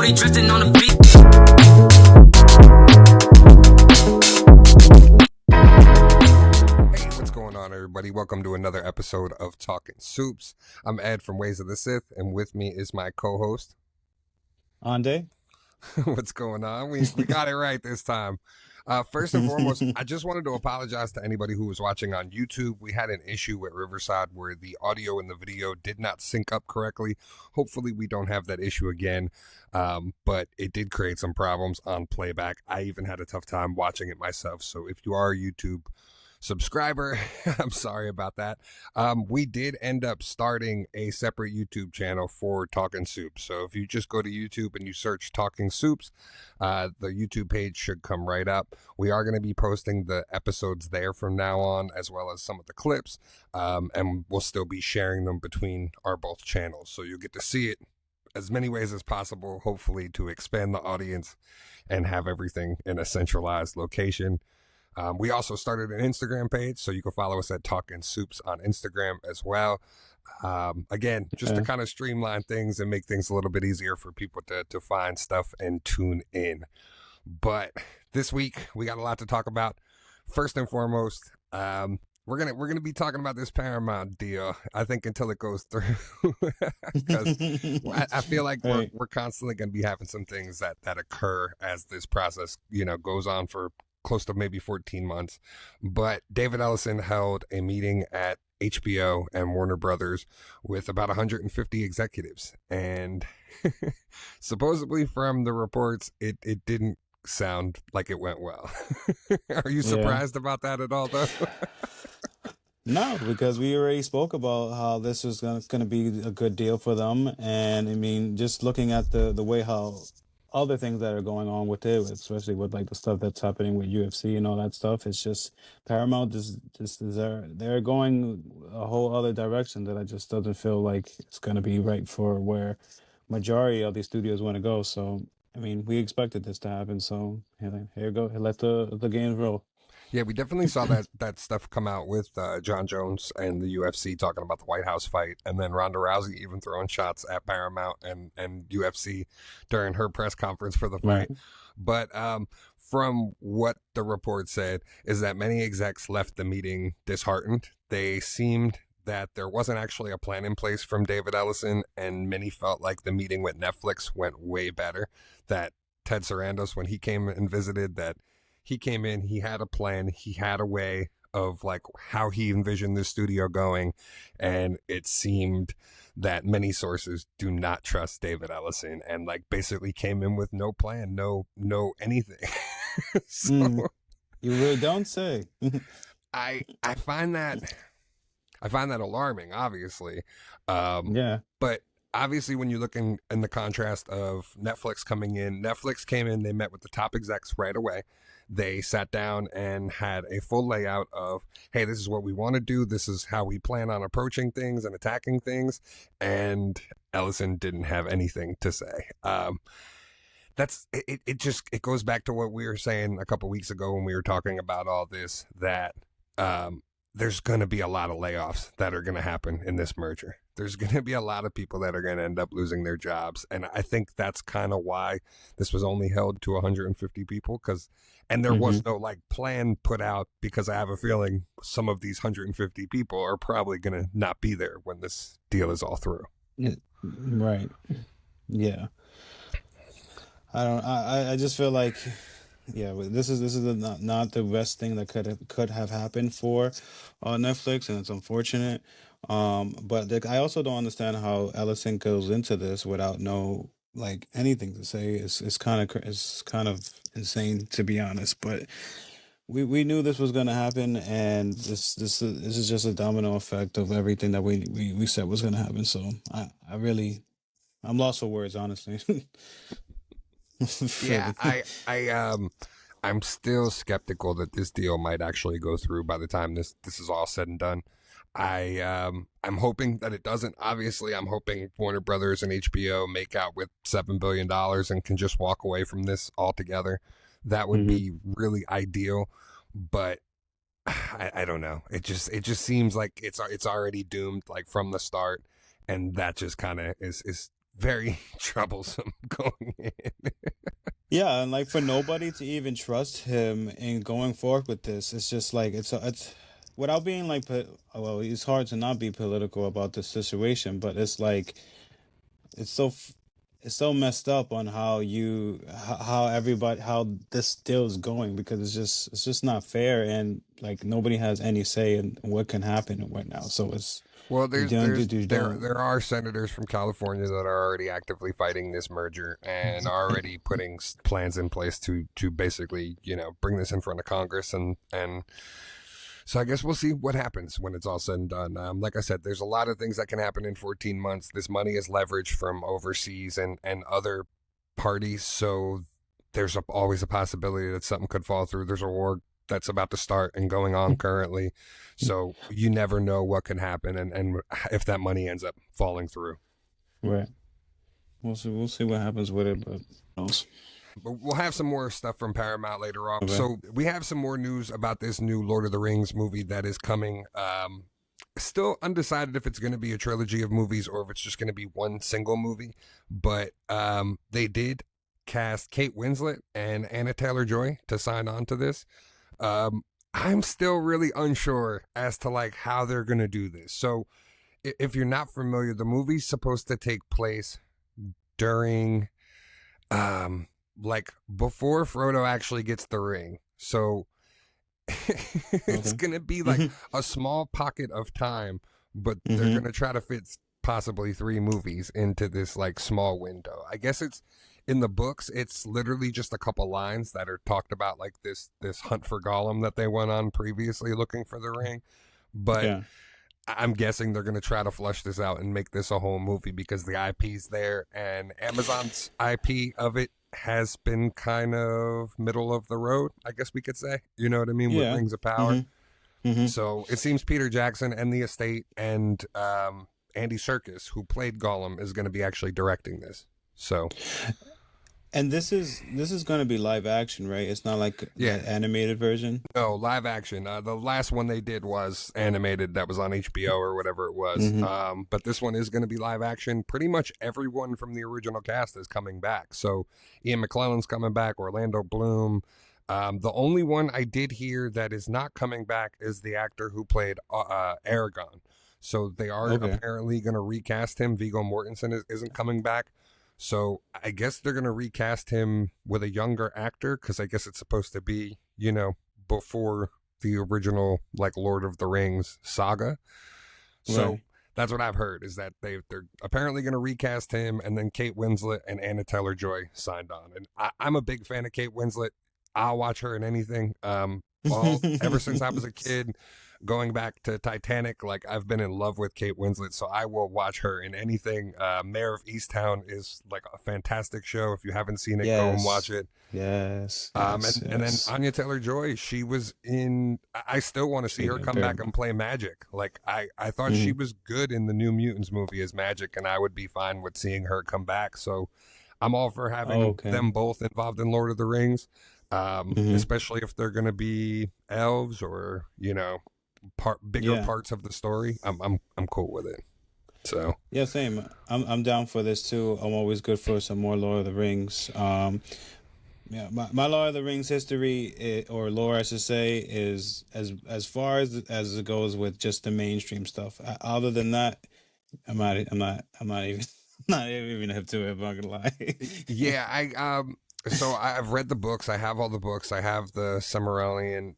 Shorty drifting on the beat. Hey, what's going on, everybody? Welcome to another episode of TalkNSupes. I'm Ed from Ways of the Sith, and with me is my co-host, Ande. What's going on? We got it right this time. First and foremost, I just wanted to apologize to anybody who was watching on YouTube. We had an issue at Riverside where the audio and the video did not sync up correctly. Hopefully we don't have that issue again, but it did create some problems on playback. I even had a tough time watching it myself, so if you are a YouTube subscriber, I'm sorry about that. We did end up starting a separate YouTube channel for TalkNSupes. So if you just go to YouTube and you search TalkNSupes, the YouTube page should come right up. We are going to be posting the episodes there from now on, as well as some of the clips, and we'll still be sharing them between our both channels. So you'll get to see it as many ways as possible, hopefully to expand the audience and have everything in a centralized location. We also started an Instagram page, so you can follow us at TalkNSupes on Instagram as well. Again, just to kind of streamline things and make things a little bit easier for people to find stuff and tune in. But this week we got a lot to talk about. First and foremost, we're gonna be talking about this Paramount deal, I think, until it goes through, because I feel like we're constantly gonna be having some things that occur as this process, goes on for close to maybe 14 months. But David Ellison held a meeting at HBO and Warner Brothers with about 150 executives. And supposedly from the reports, it didn't sound like it went well. Are you surprised about that at all, though? No, because we already spoke about how this was going to be a good deal for them. And I mean, just looking at the way how other things that are going on with it, especially with like the stuff that's happening with UFC and all that stuff, it's just Paramount they're going a whole other direction that I just doesn't feel like it's going to be right for where majority of these studios want to go. So I mean, we expected this to happen. So here you go. Let the games roll. Yeah, we definitely saw that stuff come out with John Jones and the UFC talking about the White House fight, and then Ronda Rousey even throwing shots at Paramount and UFC during her press conference for the fight. Right. But from what the report said is that many execs left the meeting disheartened. They seemed that there wasn't actually a plan in place from David Ellison, and many felt like the meeting with Netflix went way better. That Ted Sarandos, when he came and visited, that he came in, he had a plan, he had a way of like how he envisioned the studio going, and it seemed that many sources do not trust David Ellison and like basically came in with no plan, no anything. So, you really don't say. I find that alarming, obviously. But obviously, when you look in the contrast of Netflix coming in, Netflix came in, they met with the top execs right away. They sat down and had a full layout of, hey, this is what we want to do. This is how we plan on approaching things and attacking things. And Ellison didn't have anything to say. It goes back to what we were saying a couple weeks ago when we were talking about all this, that there's going to be a lot of layoffs that are going to happen in this merger. There's going to be a lot of people that are going to end up losing their jobs. And I think that's kind of why this was only held to 150 people. And there was no like plan put out, because I have a feeling some of these 150 people are probably going to not be there when this deal is all through. Right. Yeah. I just feel like, this is not the best thing that could have happened for Netflix, and it's unfortunate. But I also don't understand how Ellison goes into this without anything to say. It's kind of insane, to be honest. But we knew this was going to happen, and this is just a domino effect of everything that we said was going to happen. So I'm lost for words, honestly. Yeah, I'm still skeptical that this deal might actually go through by the time this is all said and done. I'm hoping that it doesn't. Obviously, I'm hoping Warner Brothers and HBO make out with $7 billion and can just walk away from this altogether. That would be really ideal, but I don't know. It just seems like it's already doomed, like from the start, and that just kind of is very troublesome going in. Yeah, and like for nobody to even trust him in going forward with this, it's just like it's without being like well, it's hard to not be political about this situation, but it's like it's so it's so messed up on how how everybody how this deal is going because it's just not fair and like nobody has any say in what can happen right now. So Well, you don't. there are senators from California that are already actively fighting this merger and already putting plans in place to basically, you know, bring this in front of Congress, and so I guess we'll see what happens when it's all said and done. Like I said, there's a lot of things that can happen in 14 months. This money is leveraged from overseas and other parties, so there's always a possibility that something could fall through. There's a war that's about to start and going on currently, so you never know what can happen and if that money ends up falling through. Right. We'll see what happens with it, but who knows? But we'll have some more stuff from Paramount later on. Okay. So we have some more news about this new Lord of the Rings movie that is coming. Still undecided if it's going to be a trilogy of movies or if it's just going to be one single movie. But they did cast Kate Winslet and Anna Taylor-Joy to sign on to this. I'm still really unsure as to like how they're going to do this. So if you're not familiar, the movie's supposed to take place during like before Frodo actually gets the ring. So it's Okay. gonna be like a small pocket of time, but they're Mm-hmm. gonna try to fit possibly 3 movies into this like small window. I guess it's in the books. It's literally just a couple lines that are talked about, like this hunt for Gollum that they went on previously looking for the ring. But Yeah. I'm guessing they're going to try to flush this out and make this a whole movie because the IP's there and Amazon's IP of it has been kind of middle of the road, I guess we could say. You know what I mean? With Yeah. Rings of Power. Mm-hmm. Mm-hmm. So it seems Peter Jackson and the estate and Andy Serkis, who played Gollum, is going to be actually directing this. So And this is going to be live action, right? It's not like yeah, the animated version. no, live action. The last one they did was animated, that was on HBO or whatever it was. Mm-hmm. But this one is going to be live action. Pretty much everyone from the original cast is coming back. So Ian McKellen's coming back, Orlando Bloom. The only one I did hear that is not coming back is the actor who played Aragon. So they are Okay. apparently going to recast him. Viggo Mortensen isn't coming back. So I guess they're going to recast him with a younger actor because I guess it's supposed to be, you know, before the original like Lord of the Rings saga. So Right. that's what I've heard is that they're apparently going to recast him, and then Kate Winslet and Anna Taylor-Joy signed on. And I'm a big fan of Kate Winslet. I'll watch her in anything. Well, ever since I was a kid, going back to Titanic, like I've been in love with Kate Winslet, so I will watch her in anything. Mayor of Easttown is like a fantastic show. If you haven't seen it, go and watch Yes. it. Yes. Yes. And then Yes. Anya Taylor Joy, she was in. I still want to see her Yeah, come back and play Magic. Like I thought she Mm-hmm. was good in the New Mutants movie as Magic, and I would be fine with seeing her come back. So I'm all for having Okay. them both involved in Lord of the Rings, Mm-hmm. especially if they're going to be elves or you know bigger Yeah. parts of the story. I'm cool with it. So Yeah. Same. I'm down for this too. I'm always good for some more Lord of the Rings. Yeah, my Lord of the Rings history, or lore, I should say, is as far as it goes with just the mainstream stuff. Other than that, I'm not even not even hip to it. I'm not gonna lie. yeah, so I've read the books. I have all the books. I have the Silmarillion.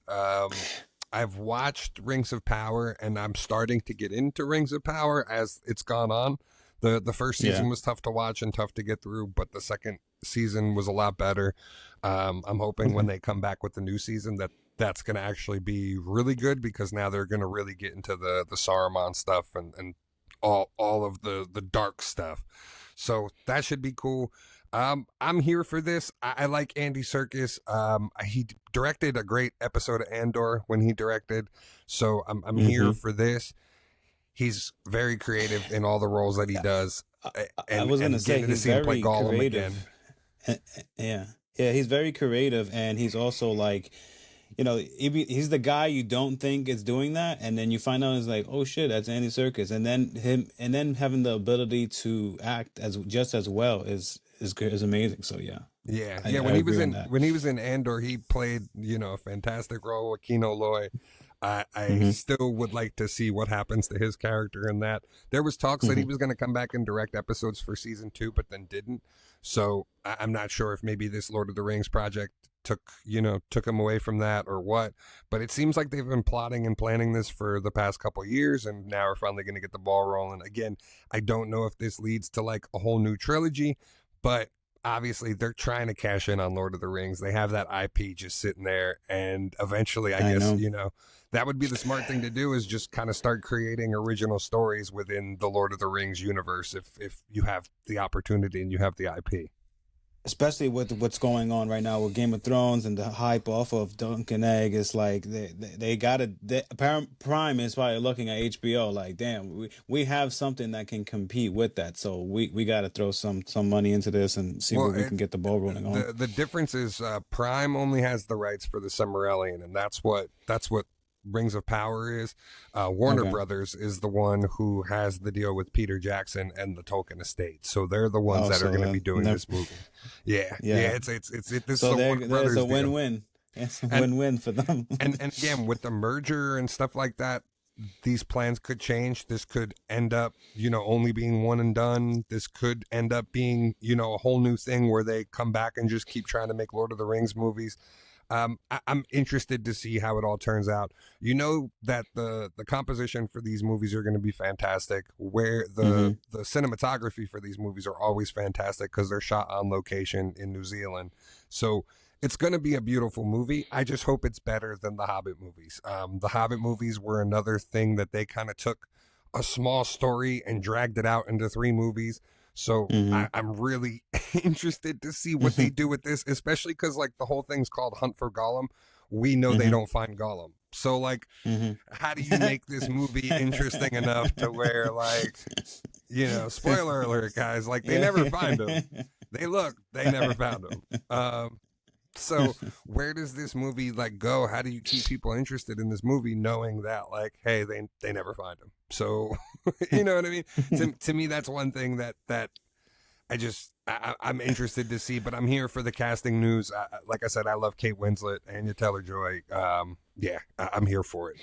I've watched Rings of Power, and I'm starting to get into Rings of Power as it's gone on. The first Yeah. season was tough to watch and tough to get through, but the second season was a lot better. I'm hoping when Okay. they come back with the new season that's going to actually be really good because now they're going to really get into the Saruman stuff and all of the dark stuff. So that should be cool. I'm here for this. I like Andy Serkis. He directed a great episode of Andor when he directed, so I'm here Mm-hmm. for this. He's very creative in all the roles that he Yeah. does, I was gonna and say getting to he's see him play very Gollum creative. again. Yeah. Yeah, he's very creative, and he's also like, he's the guy you don't think is doing that, and then you find out it's like, oh shit, that's Andy Serkis, and then having the ability to act as just as well is good, is amazing. So yeah, Yeah, I, yeah. I agree on that. When he was in Andor, he played a fantastic role with Kino Loy. I Hmm. still would like to see what happens to his character in that. There was talks that he Hmm. was going to come back and direct episodes for season 2, but then didn't. So I'm not sure if maybe this Lord of the Rings project took him away from that or what. But it seems like they've been plotting and planning this for the past couple of years, and now we're finally going to get the ball rolling. Again, I don't know if this leads to like a whole new trilogy, but obviously they're trying to cash in on Lord of the Rings. They have that IP just sitting there, and eventually, I I guess know. that would be the smart thing to do is just kind of start creating original stories within the Lord of the Rings universe if you have the opportunity and you have the IP. Especially with what's going on right now with Game of Thrones and the hype off of Dunk and Egg, it's like they gotta. Prime is probably looking at HBO like, damn, we have something that can compete with that, so we got to throw some money into this and see Well, what we can get the ball rolling on. the difference is Prime only has the rights for the Summerellian, and that's what Rings of Power is. Warner Okay. Brothers is the one who has the deal with Peter Jackson and the Tolkien estate, so they're the ones Oh, that are so going to be doing this movie. Yeah, yeah, yeah. this is So a Warner there's a Brothers deal, win-win. It's a and win-win for them. and again with the merger and stuff like that, these plans could change. This could end up only being one and done. This could end up being a whole new thing where they come back and just keep trying to make Lord of the Rings movies. I'm interested to see how it all turns out. You know that the composition for these movies are going to be fantastic. Where the Hmm. the cinematography for these movies are always fantastic because they're shot on location in New Zealand. So it's going to be a beautiful movie. I just hope it's better than the Hobbit movies. The Hobbit movies were another thing that they kind of took a small story and dragged it out into 3 movies. So Hmm. I'm really interested to see what they do with this, especially because like the whole thing's called Hunt for Gollum. We know they Hmm. don't find Gollum. So like, Hmm. how do you make this movie interesting enough to where like, spoiler alert, guys, like they Yeah. never find him. They never found him. So where does this movie like go? How do you keep people interested in this movie knowing that like, hey, they never find him? So you know what I mean? To me, that's one thing that I'm interested to see, but I'm here for the casting news. Like I said, I love Kate Winslet, Anya Taylor-Joy. Yeah, I'm here for it.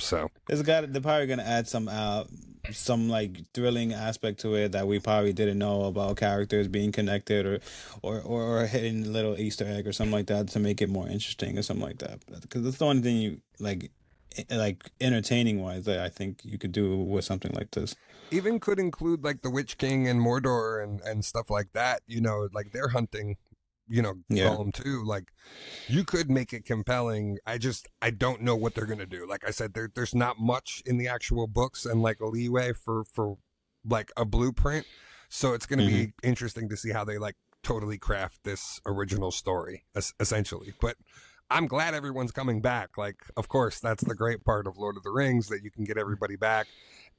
So They're probably gonna add some like thrilling aspect to it that we probably didn't know about characters being connected or hitting a little Easter egg or something like that to make it more interesting or something like that. Because that's the only thing you like entertaining wise that I think you could do with something like this. even could include like the Witch King and Mordor and stuff like that. Like they're hunting, Yeah. Gollum too. Like you could make it compelling. I don't know what they're gonna do. Like I said, there's not much in the actual books and like a leeway for like a blueprint. So it's gonna Hmm. be interesting to see how they like totally craft this original story, essentially. But I'm glad everyone's coming back. Like, of course, that's the great part of Lord of the Rings that you can get everybody back.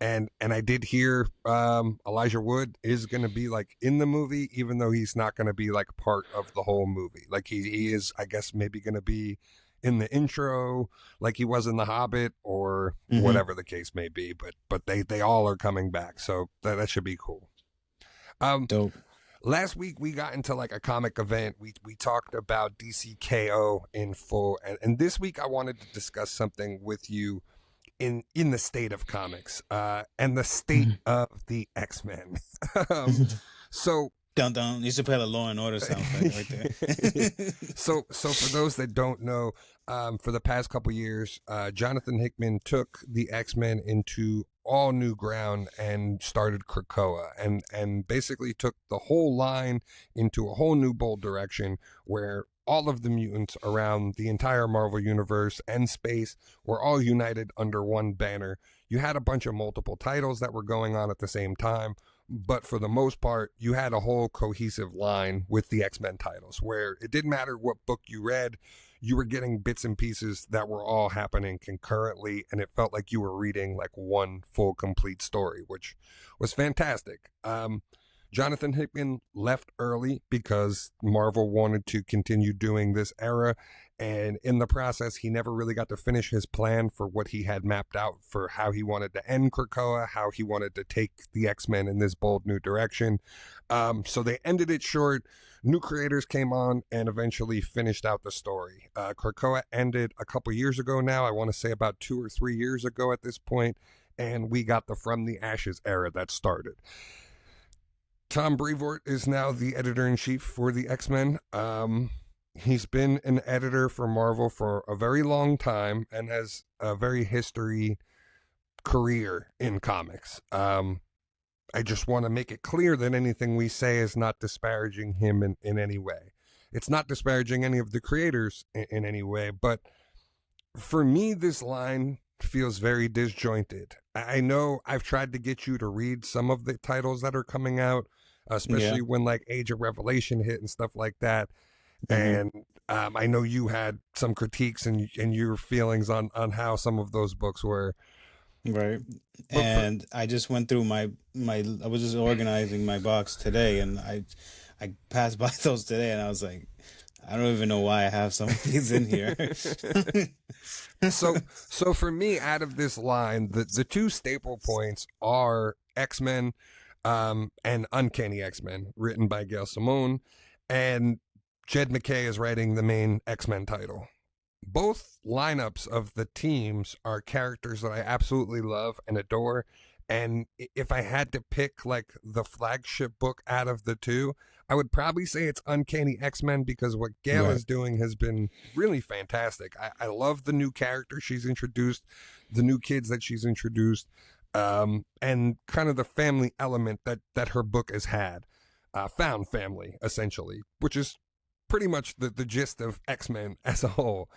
And I did hear Elijah Wood is going to be like in the movie, even though he's not going to be like part of the whole movie. Like he is, I guess, maybe going to be in the intro, like he was in The Hobbit, or Hmm. whatever the case may be. But they all are coming back, so that should be cool. Um, Dope. Last week we got into like a comic event. We talked about DCKO in full, and this week I wanted to discuss something with you in the state of comics and the state of the X-Men. um, so Dun dun. You should play the Law and Order sound effect right there. so for those that don't know, for the past couple years, Jonathan Hickman took the X-Men into all new ground and started Krakoa and basically took the whole line into a whole new bold direction where all of the mutants around the entire Marvel universe and space were all united under one banner. You had a bunch of multiple titles that were going on at the same time, but for the most part, you had a whole cohesive line with the X-Men titles where it didn't matter what book you read, you were getting bits and pieces that were all happening concurrently, and it felt like you were reading like one full complete story, which was fantastic. Jonathan Hickman left early because Marvel wanted to continue doing this era. And in the process, he never really got to finish his plan for what he had mapped out for how he wanted to end Krakoa, how he wanted to take the X-Men in this bold new direction. So they ended it short. New creators came on and eventually finished out the story. Krakoa ended a couple years ago now. I want to say about 2 or 3 years ago at this point. And we got the From the Ashes era that started. Tom Brevoort is now the editor-in-chief for the X-Men. He's been an editor for Marvel for a very long time and has a very history career in comics. I just want to make it clear that anything we say is not disparaging him in any way. It's not disparaging any of the creators in any way, but for me, this line feels very disjointed. I know I've tried to get you to read some of the titles that are coming out, especially when like Age of Revelation hit and stuff like that. And I know you had some critiques and your feelings on how some of those books were. Right. And I just went through my I was just organizing my box today, and I passed by those today, and I was like, I don't even know why I have some of these in here. So for me, out of this line, the two staple points are X-Men and Uncanny X-Men, written by Gail Simone, and Jed MacKay is writing the main X-Men title. Both lineups of the teams are characters that I absolutely love and adore. And if I had to pick like the flagship book out of the two, I would probably say it's Uncanny X-Men, because what Gail is doing has been really fantastic. I love the new characters she's introduced, the new kids that she's introduced, and kind of the family element that her book has had. Found family, essentially, which is pretty much the gist of X-Men as a whole.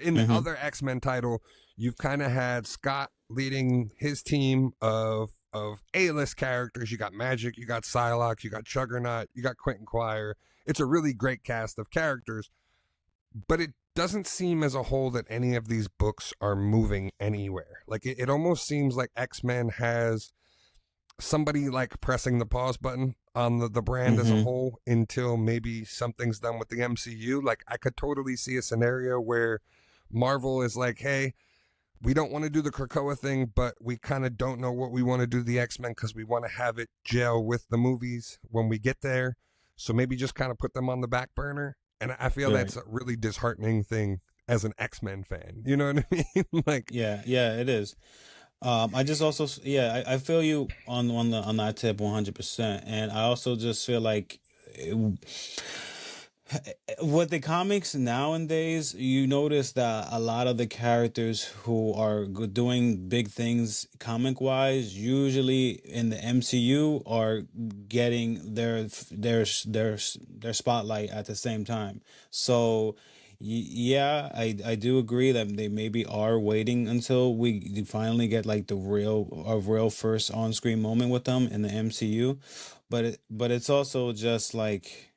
In the other X-Men title, you've kind of had Scott leading his team of A-list characters. You got Magic, you got Psylocke, you got Juggernaut, you got Quentin Quire. It's a really great cast of characters, but it doesn't seem as a whole that any of these books are moving anywhere. Like it almost seems like X-Men has somebody like pressing the pause button on the brand as a whole until maybe something's done with the MCU. Like I could totally see a scenario where Marvel is like, hey, we don't want to do the Krakoa thing, but we kind of don't know what we want to do the X-Men because we want to have it gel with the movies when we get there. So maybe just kind of put them on the back burner. And I feel that's a really disheartening thing as an X-Men fan. You know what I mean? Like, yeah, it is. I just also, I feel you on that tip 100%, and I also just feel like with the comics nowadays, you notice that a lot of the characters who are doing big things comic wise, usually in the MCU, are getting their spotlight at the same time. So yeah, I do agree that they maybe are waiting until we finally get like the real first on screen moment with them in the MCU, but it's also just like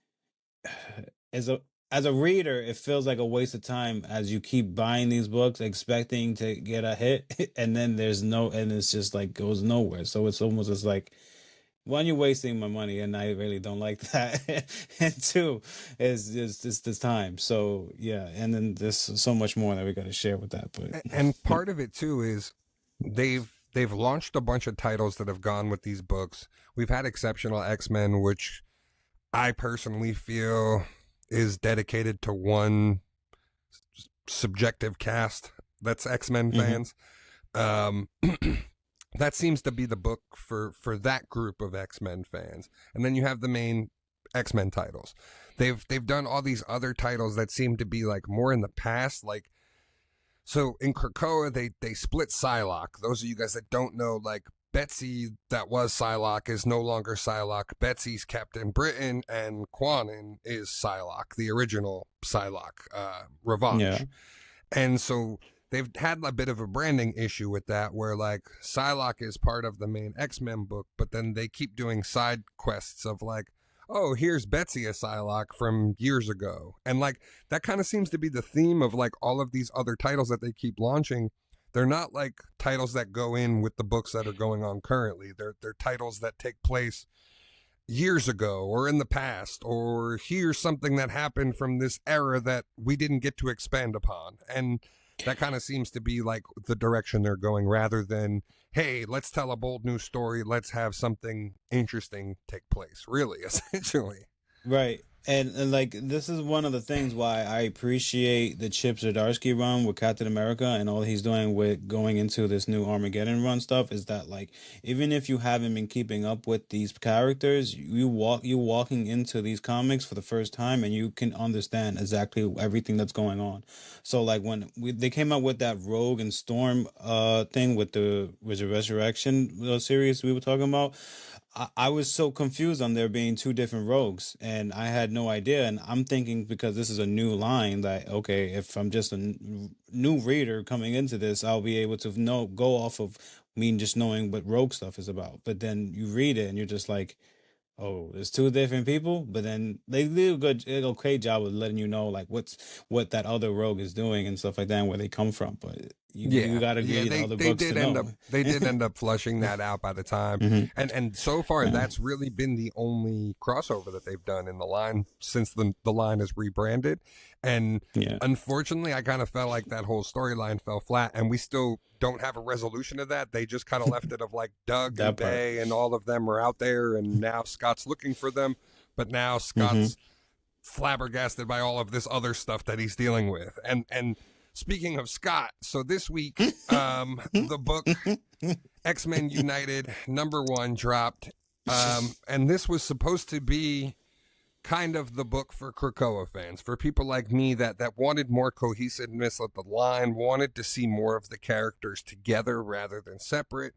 as a reader, it feels like a waste of time as you keep buying these books expecting to get a hit, and then it's just like goes nowhere. So it's almost just like, one, you're wasting my money, and I really don't like that. And two, is just this time. So yeah, and then there's so much more that we got to share with that. But and part of it too is they've launched a bunch of titles that have gone with these books. We've had Exceptional X-Men, which I personally feel is dedicated to one subjective cast that's X-Men fans. That seems to be the book for that group of X-Men fans. And then you have the main X-Men titles. They've done all these other titles that seem to be like more in the past. Like, so in Krakoa, they split Psylocke. Those of you guys that don't know, like Betsy that was Psylocke is no longer Psylocke. Betsy's Captain Britain, and Quanon is Psylocke, the original Psylocke, Revanche. yeah, And so they've had a bit of a branding issue with that, where like Psylocke is part of the main X-Men book, but then they keep doing side quests of like, oh, here's Betsy as Psylocke from years ago. And like that kind of seems to be the theme of like all of these other titles that they keep launching. They're not like titles that go in with the books that are going on currently. They're titles that take place years ago or in the past, or here's something that happened from this era that we didn't get to expand upon. And that kind of seems to be like the direction they're going, rather than, hey, let's tell a bold new story, let's have something interesting take place, really. Essentially. Right. And like this is one of the things why I appreciate the Chip Zdarsky run with Captain America and all he's doing with going into this new Armageddon run stuff is that like even if you haven't been keeping up with these characters, you walking into these comics for the first time and you can understand exactly everything that's going on. So like when they came out with that Rogue and Storm thing with the Resurrection series we were talking about, I was so confused on there being two different rogues, and I had no idea. And I'm thinking because this is a new line that okay, if I'm just a new reader coming into this, I'll be able to go off of me just knowing what rogue stuff is about. But then you read it and you're just like, oh, it's two different people. But then they do okay job of letting you know like what that other rogue is doing and stuff like that and where they come from. But you Yeah, got to yeah, read other books to know. they did end up flushing that out by the time, Hmm. and so far Yeah. that's really been the only crossover that they've done in the line since the line is rebranded, and Yeah. unfortunately, I kind of felt like that whole storyline fell flat, and we still don't have a resolution of that. They just kind of left it of like Doug and That part. Bay and all of them are out there, and now Scott's looking for them, but now Hmm. Scott's flabbergasted by all of this other stuff that he's dealing with, and speaking of Scott, so this week, the book X-Men United #1 dropped, and this was supposed to be kind of the book for Krakoa fans, for people like me that wanted more cohesiveness of the line, wanted to see more of the characters together rather than separate,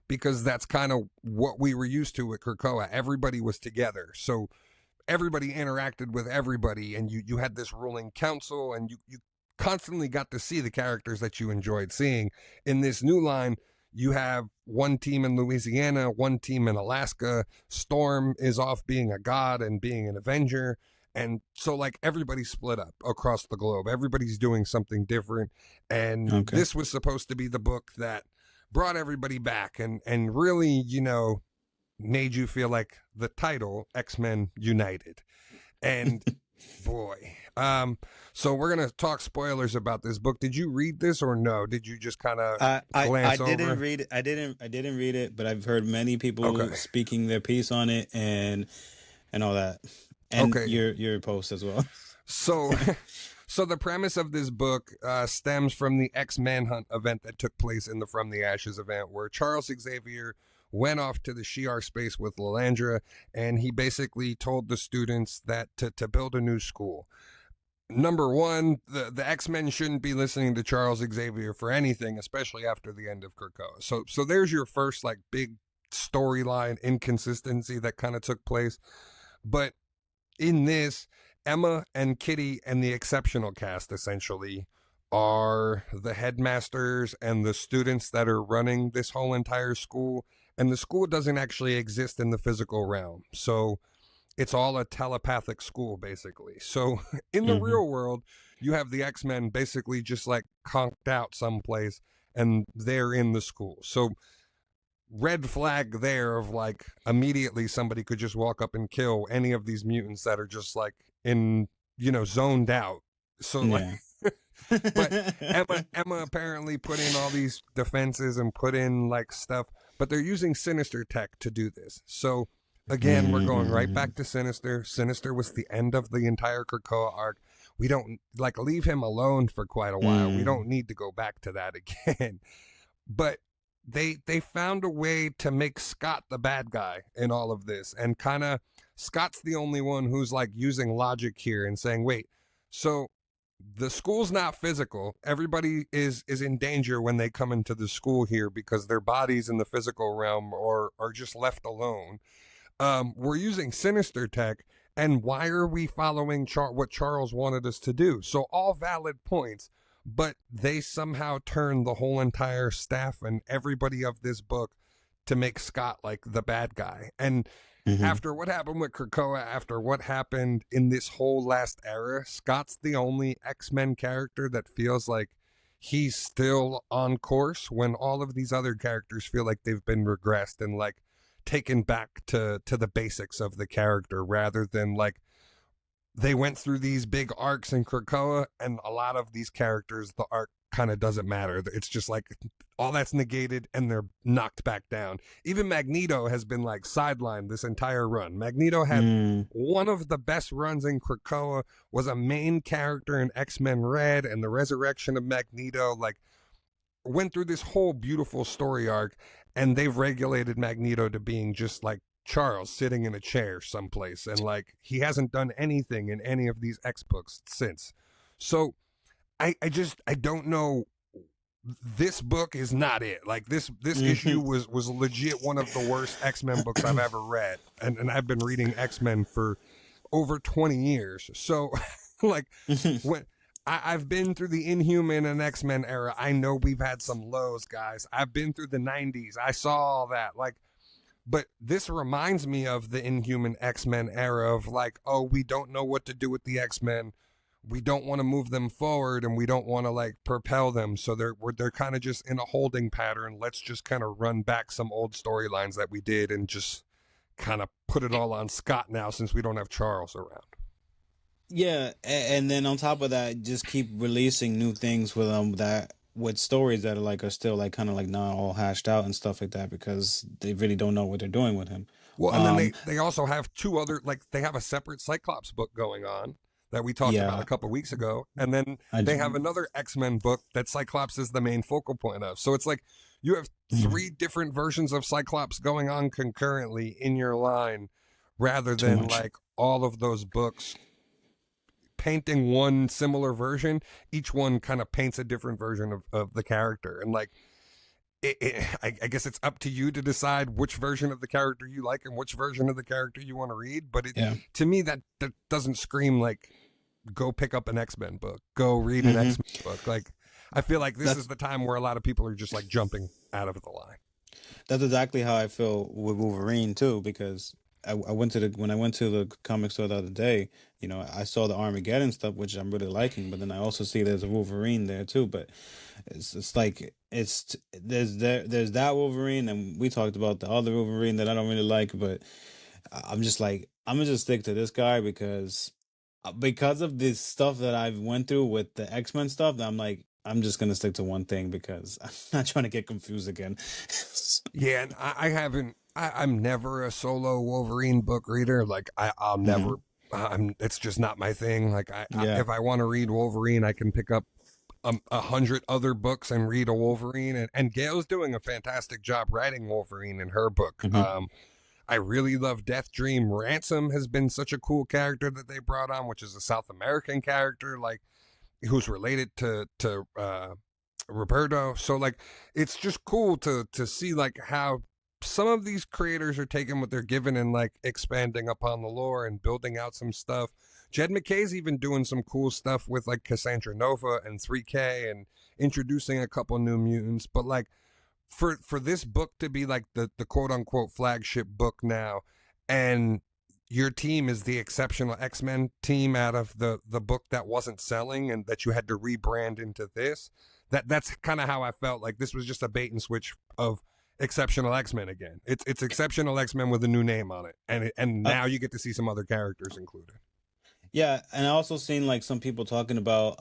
because that's kind of what we were used to with Krakoa. Everybody was together, so everybody interacted with everybody, and you had this ruling council, and you constantly got to see the characters that you enjoyed seeing. In this new line, you have one team in Louisiana, one team in Alaska. Storm is off being a god and being an Avenger. And so, like, everybody's split up across the globe. Everybody's doing something different. And Okay. this was supposed to be the book that brought everybody back and really, made you feel like the title, X-Men United. And boy, so we're gonna talk spoilers about this book. Did you read this or no? Did you just kind of I glance didn't over? read it. I didn't read it, but I've heard many people Okay. speaking their piece on it and all that, and Okay. your post as well. So, so the premise of this book stems from the X-Manhunt event that took place in the From the Ashes event, where Charles Xavier went off to the Shi'ar space with Lilandra, and he basically told the students that to build a new school. Number one, the X-Men shouldn't be listening to Charles Xavier for anything, especially after the end of Krakoa. So there's your first like big storyline inconsistency that kind of took place. But in this, Emma and Kitty and the exceptional cast essentially are the headmasters and the students that are running this whole entire school. And the school doesn't actually exist in the physical realm. So it's all a telepathic school, basically. So in the Hmm. real world, you have the X-Men basically just like conked out someplace and they're in the school. So red flag there of like immediately somebody could just walk up and kill any of these mutants that are just like in, zoned out. So like, Yeah. but Emma apparently put in all these defenses and put in like stuff, but they're using Sinister tech to do this. So again, we're going right back to Sinister. Sinister was the end of the entire Krakoa arc. We don't like leave him alone for quite a while. We don't need to go back to that again. But they found a way to make Scott the bad guy in all of this, and kind of Scott's the only one who's like using logic here and saying, wait, so the school's not physical. Everybody is in danger when they come into the school here because their bodies in the physical realm are just left alone. We're using Sinister tech, and why are we following what Charles wanted us to do? So all valid points, but they somehow turn the whole entire staff and everybody of this book to make Scott like the bad guy. And after what happened with Krakoa, after what happened in this whole last era, Scott's the only X-Men character that feels like he's still on course when all of these other characters feel like they've been regressed and like taken back to the basics of the character rather than like they went through these big arcs in Krakoa, and a lot of these characters, the arc kind of doesn't matter. It's just like all that's negated and they're knocked back down. Even Magneto has been like sidelined this entire run. Magneto had one of the best runs in Krakoa, was a main character in X-Men Red and the Resurrection of Magneto, like went through this whole beautiful story arc, and they've regulated Magneto to being just like Charles sitting in a chair someplace, and like he hasn't done anything in any of these X books since. So I don't know. This book is not it. Like this issue was legit one of the worst X-Men books I've ever read, and I've been reading X-Men for over 20 years. So like when I've been through the Inhuman and X-Men era, I know we've had some lows, guys. I've been through the 90s. I saw all that. Like, but this reminds me of the Inhuman X-Men era of like, oh, we don't know what to do with the X-Men. We don't want to move them forward, and we don't want to like propel them. So they're kind of just in a holding pattern. Let's just kind of run back some old storylines that we did and just kind of put it all on Scott now since we don't have Charles around. Yeah, and then on top of that, just keep releasing new things with with stories that are still like kind of like not all hashed out and stuff like that, because they really don't know what they're doing with him. Well, and then they also have two other, like they have a separate Cyclops book going on that we talked about a couple of weeks ago, and then they have another X-Men book that Cyclops is the main focal point of. So it's like you have three different versions of Cyclops going on concurrently in your line, rather than like all of those books painting one similar version. Each one kind of paints a different version of the character, and like I guess it's up to you to decide which version of the character you like and which version of the character you want to read. But to me, that doesn't scream like go pick up an X-Men book, go read an X-Men book. Like I feel like this is the time where a lot of people are just like jumping out of the line. That's exactly how I feel with Wolverine too, because when I went to the comic store the other day, I saw the Armageddon stuff, which I'm really liking, but then I also see there's a Wolverine there too. But it's like there's that Wolverine, and we talked about the other Wolverine that I don't really like, but I'm just like, I'm gonna just stick to this guy because of this stuff that I've went through with the X-Men stuff. I'm like, I'm just gonna stick to one thing because I'm not trying to get confused again. Yeah, and I haven't. I'm never a solo Wolverine book reader. Like I'll never. It's just not my thing. Like if I want to read Wolverine, I can pick up 100 other books and read a Wolverine. And Gail's doing a fantastic job writing Wolverine in her book. I really love Death Dream. Ransom has been such a cool character that they brought on, which is a South American character, like who's related to Roberto. So like it's just cool to see like how some of these creators are taking what they're given and like expanding upon the lore and building out some stuff. Jed McKay's even doing some cool stuff with like Cassandra Nova and 3K and introducing a couple new mutants. But like for this book to be like the quote unquote flagship book now, and your team is the exceptional X-Men team out of the book that wasn't selling and that you had to rebrand into this, that's kind of how I felt. Like this was just a bait and switch of exceptional X-Men again. It's exceptional X-Men with a new name on it, and now you get to see some other characters included. Yeah, and I also seen like some people talking about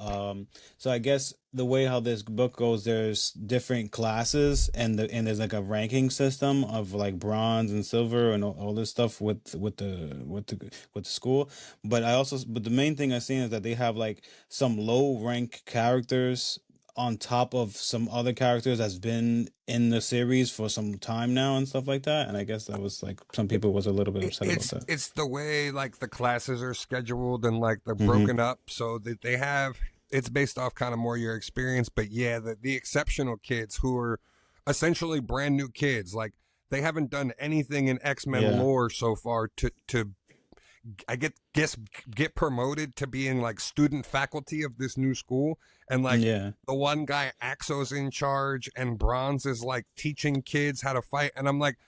so I guess the way how this book goes, there's different classes, and there's like a ranking system of like bronze and silver and all this stuff with the school. But the main thing I seen is that they have like some low rank characters on top of some other characters that's been in the series for some time now and stuff like that. And I guess that was like some people was a little bit upset about that. It's the way like the classes are scheduled and like they're broken up so that they have, it's based off kind of more your experience. But yeah, the exceptional kids who are essentially brand new kids, like they haven't done anything in X-Men lore so far to get promoted to being like student faculty of this new school. And like the one guy Axo's in charge and Bronze is like teaching kids how to fight, and I'm like,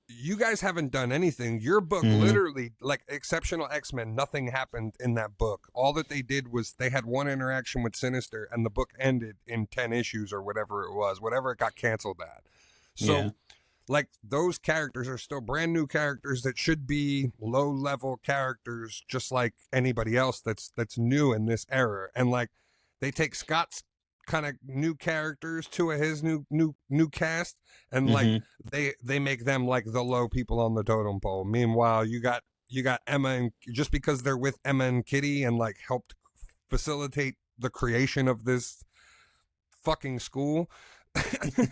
you guys haven't done anything. Your book literally, like Exceptional X-Men, nothing happened in that book. All that they did was they had one interaction with Sinister, and the book ended in 10 issues or whatever it was, whatever it got canceled at. So like those characters are still brand new characters that should be low level characters, just like anybody else that's new in this era. And like they take Scott's kind of new characters to his new cast, and like Hmm. they make them like the low people on the totem pole. Meanwhile, you got Emma, and just because they're with Emma and Kitty and like helped facilitate the creation of this fucking school.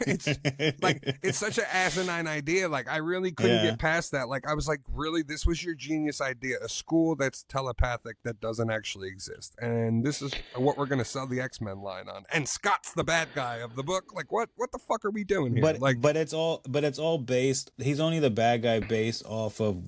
It's like it's such an asinine idea. Like I really couldn't Yeah. get past that. Like I was like, really, this was your genius idea? A school that's telepathic that doesn't actually exist, and this is what we're gonna sell the X-Men line on. And Scott's the bad guy of the book. Like what the fuck are we doing here? But Like, it's all based. He's only the bad guy based off of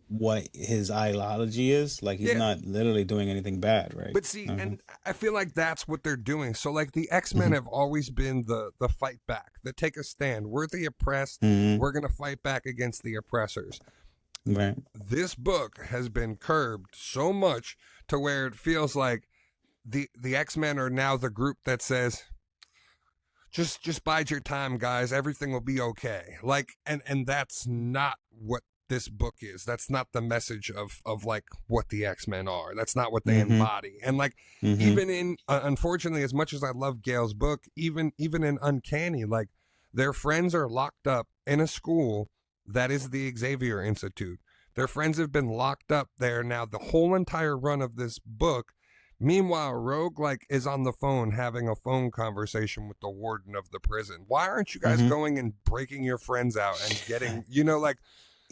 what his ideology is. Like he's yeah. not literally doing anything bad, right? But see, and I feel like that's what they're doing. So like the X-Men Hmm. have always been the fight back, that take a stand. We're the oppressed. Hmm. We're gonna fight back against the oppressors. Right. This book has been curbed so much to where it feels like the X-Men are now the group that says, just bide your time, guys, everything will be okay. Like, and that's not what this book is. That's not the message of like what the X-Men are. That's not what they Hmm. embody. And like Hmm. even in unfortunately, as much as I love Gail's book, even in Uncanny, like their friends are locked up in a school that is the Xavier Institute. Their friends have been locked up there now the whole entire run of this book. Meanwhile, Rogue like is on the phone having a phone conversation with the warden of the prison. Why aren't you guys Hmm. going and breaking your friends out and getting, like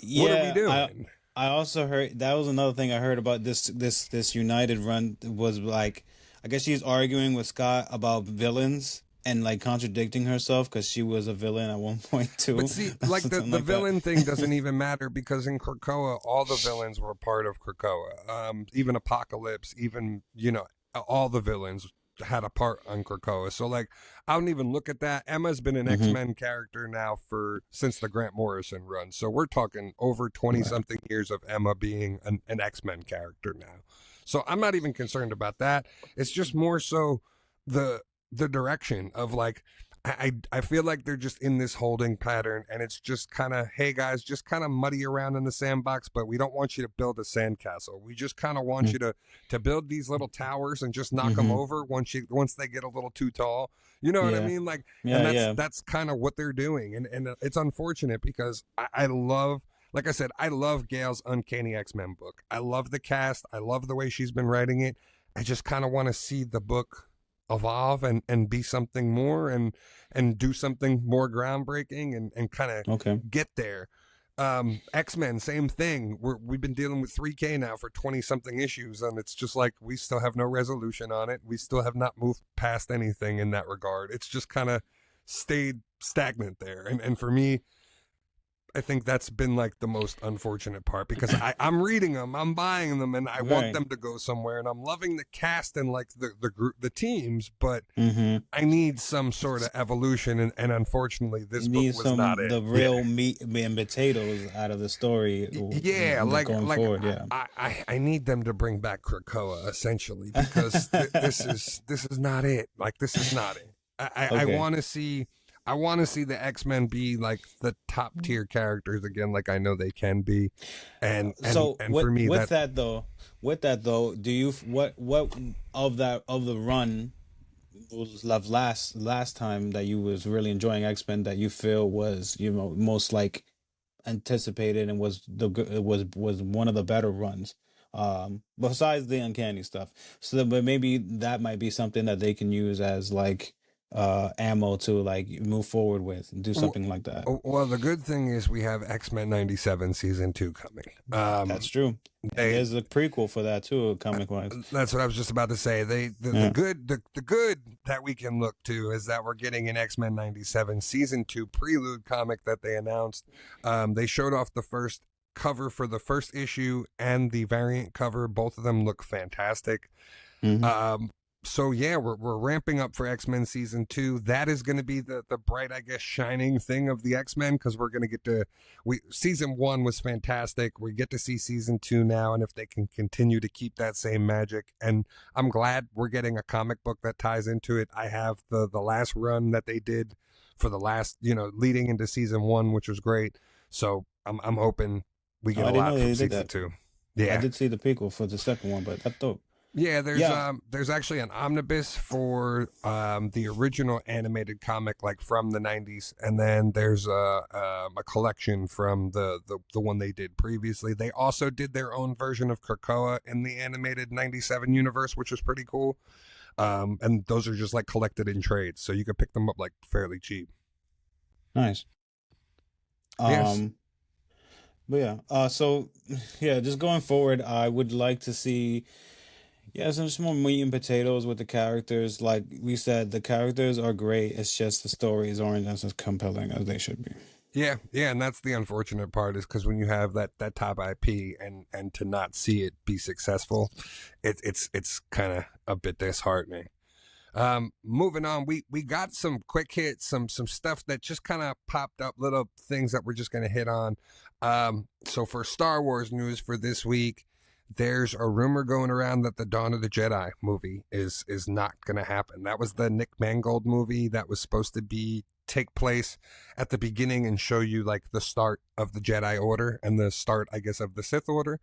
what are we Yeah, doing? I also heard that was another thing I heard about this United run was like I guess she's arguing with Scott about villains and like contradicting herself because she was a villain at one point too. But see, like Something the like that. villain thing doesn't even matter because in Krakoa, all the villains were part of Krakoa. Even Apocalypse, even all the villains had a part on Krakoa. So like, I don't even look at that. Emma's been an Hmm. X-Men character now since the Grant Morrison run. So we're talking over 20 Right. something years of Emma being an X-Men character now. So I'm not even concerned about that. It's just more so the the direction of like I feel like they're just in this holding pattern, and it's just kind of, hey guys, just kind of muddy around in the sandbox, but we don't want you to build a sandcastle. We just kind of want you to build these little towers and just knock them Hmm. over once they get a little too tall. You know what I Yeah. mean? Like, and Yeah. Yeah. that's kind of what they're doing, and it's unfortunate because I love. Like I said, I love Gail's Uncanny X-Men book. I love the cast. I love the way she's been writing it. I just kind of want to see the book evolve and be something more and do something more groundbreaking and kind of Okay. get there. X-Men, same thing. We've been dealing with 3K now for 20 something issues, and it's just like we still have no resolution on it. We still have not moved past anything in that regard. It's just kind of stayed stagnant there. And for me, I think that's been like the most unfortunate part because I'm reading them, I'm buying them, and I want Right. them to go somewhere. And I'm loving the cast and like the group, the teams, but Hmm. I need some sort of evolution. And unfortunately, this You book need was some not it. the real meat and potatoes out of the story. Yeah, like going forward. Yeah. I need them to bring back Krakoa essentially because this is not it. Like this is not it. I Okay. want to see. I want to see the X-Men be like the top tier characters again, like I know they can be, and So for me with that though, do you what of the run was left last time that you was really enjoying X-Men that you feel was most like anticipated and was was one of the better runs besides the uncanny stuff, so but maybe that might be something that they can use as like ammo to like move forward with and do something like that. well, the good thing is we have X-Men 97 season 2 coming. That's true. And They there's a prequel for that too, comic wise. That's what I was just about to say. The Yeah. good that we can look to is that we're getting an X-Men 97 season 2 prelude comic that they announced. They showed off the first cover for the first issue and the variant cover. Both of them look fantastic. Mhm. so yeah, we're ramping up for X-Men season 2. That is going to be the bright, I guess, shining thing of the X-Men, because we're going to get to season 1 was fantastic. We get to see season 2 now, and if they can continue to keep that same magic, and I'm glad we're getting a comic book that ties into it. I have the last run that they did for the last, leading into season 1, which was great. So I'm hoping we Oh, get I a didn't lot know from they did season that. 2. I Yeah. did see the prequel for the second one, but that's dope. Yeah, Yeah. there's actually an omnibus for the original animated comic, like from the '90s, and then there's a collection from the one they did previously. They also did their own version of Krakoa in the animated '97 universe, which was pretty cool. And those are just like collected in trades, so you could pick them up like fairly cheap. Nice. Yes. Um, but yeah. So yeah, just going forward, I would like to see, yeah, some more meat and potatoes with the characters. Like we said, the characters are great. It's just the stories aren't as compelling as they should be. Yeah, yeah, and that's the unfortunate part, is because when you have that top IP and to not see it be successful, it's kind of a bit disheartening. Moving on, we got some quick hits, some stuff that just kind of popped up, little things that we're just gonna hit on. So for Star Wars news for this week, there's a rumor going around that the Dawn of the Jedi movie is not gonna happen. That was the Nick Mangold movie that was supposed to be take place at the beginning and show you like the start of the Jedi Order and the start, I guess, of the Sith Order.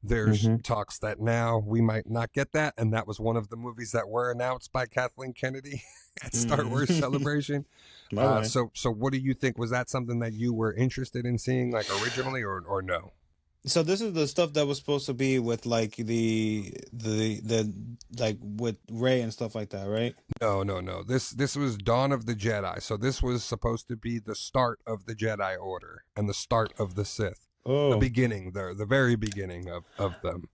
There's Mm-hmm. talks that now we might not get that, and that was one of the movies that were announced by Kathleen Kennedy at Star Wars Mm-hmm. Celebration. Okay. So what do you think? Was that something that you were interested in seeing, like originally, or no? So this is the stuff that was supposed to be with like the like with Ray and stuff like that, right? No, no, no. This was Dawn of the Jedi. So this was supposed to be the start of the Jedi Order and the start of the Sith, the Oh, beginning, the very beginning of them.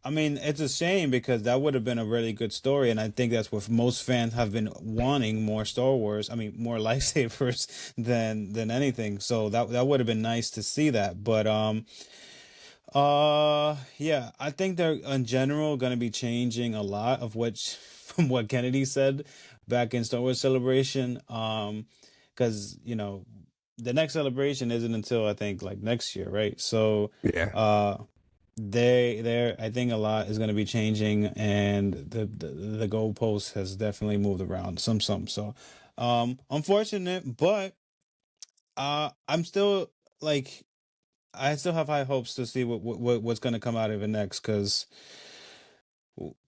I mean, it's a shame because that would have been a really good story, and I think that's what most fans have been wanting, more Star Wars. I mean, more lightsabers than anything. So that would have been nice to see that. But yeah, I think they're in general going to be changing a lot of what from what Kennedy said back in Star Wars Celebration. Because the next celebration isn't until I think like next year, right? So, Yeah. uh, there I think a lot is going to be changing, and the goalpost has definitely moved around some. So, unfortunate, but I'm still like. I still have high hopes to see what's going to come out of it next because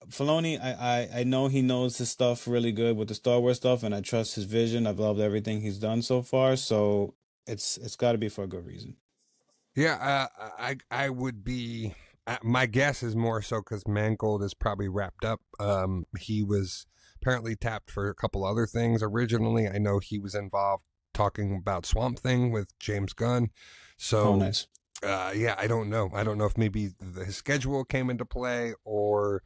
Filoni, I know he knows his stuff really good with the Star Wars stuff, and I trust his vision. I've loved everything he's done so far, so it's got to be for a good reason. Yeah, I would be. My guess is more so because Mangold is probably wrapped up. He was apparently tapped for a couple other things originally. I know he was involved talking about Swamp Thing with James Gunn. Oh, So, nice. yeah, I don't know. I don't know if maybe his schedule came into play, or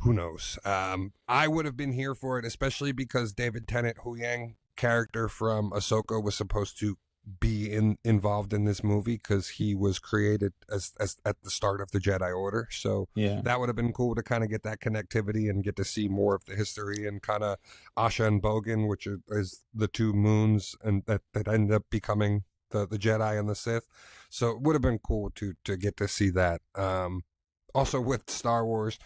who knows. I would have been here for it, especially because David Tennant Huyang character from Ahsoka was supposed to be involved in this movie because he was created as at the start of the Jedi Order. So Yeah. that would have been cool to kind of get that connectivity and get to see more of the history and kind of Asha and Bogan, which is the two moons and that ended up becoming the Jedi and the Sith. So it would have been cool to get to see that. Also with Star Wars,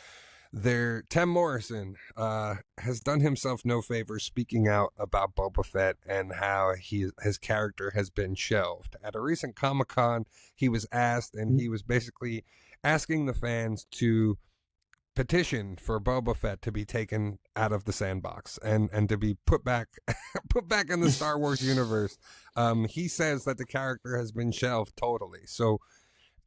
Tim Morrison has done himself no favor speaking out about Boba Fett and how his character has been shelved. At a recent Comic-Con, he was asked, and he was basically asking the fans to petition for Boba Fett to be taken out of the sandbox and to be put back put back in the Star Wars universe. He says that the character has been shelved totally. So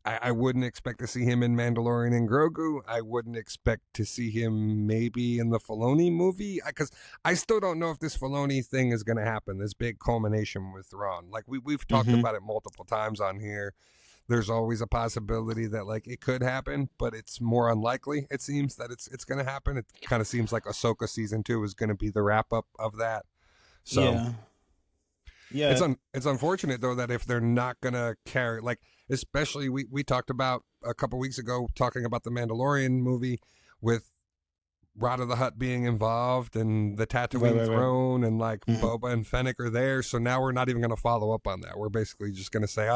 I wouldn't expect to see him in Mandalorian and Grogu. I wouldn't expect to see him maybe in the Filoni movie, because I still don't know if this Filoni thing is going to happen. This big culmination with Thrawn, like we've talked Mm-hmm. about it multiple times on here. There's always a possibility that like it could happen, but it's more unlikely. It seems that it's going to happen. It kind of seems like Ahsoka season 2 is going to be the wrap up of that. So Yeah. Yeah. it's unfortunate though that if they're not gonna carry, like, especially we talked about a couple weeks ago talking about the Mandalorian movie with Rada the Hutt being involved and the Right, Tatooine right, right. throne and like Mhm. Boba and Fennec are there. So now we're not even going to follow up on that. We're basically just going to say,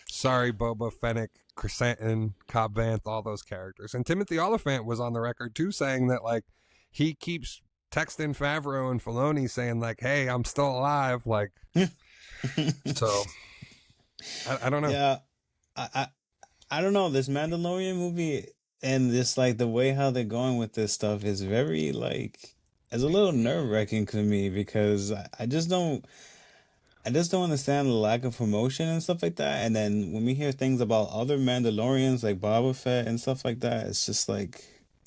sorry, Boba, Fennec, Chrysanthemum, Cobb Vanth, all those characters. And Timothy Oliphant was on the record too saying that like he keeps texting Favreau and Filoni saying like, hey, I'm still alive. Like, so I don't know. Yeah, I, I I don't know. This Mandalorian movie and this like the way how they're going with this stuff is very like it's a little nerve-wracking to me because I just don't understand the lack of promotion and stuff like that. And then when we hear things about other Mandalorians like Boba Fett and stuff like that, it's just like,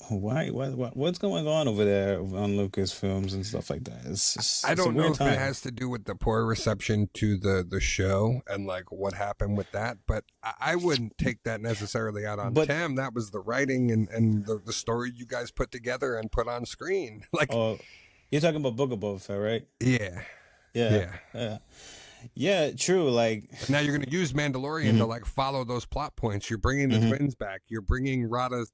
why, what's going on over there on Lucasfilms and stuff like that? I It's a don't know weird if it time. has to do with the poor reception to the show and like what happened with that, but I wouldn't take that necessarily out on But Tim. That was the writing and the story you guys put together and put on screen. Like, oh, you're talking about Book of Boba Fett, right? yeah, Yeah, yeah. yeah, yeah. True. Like, And now you're going to use Mandalorian to mhm, like follow those plot points. You're bringing the mhm. twins back. You're bringing Rada,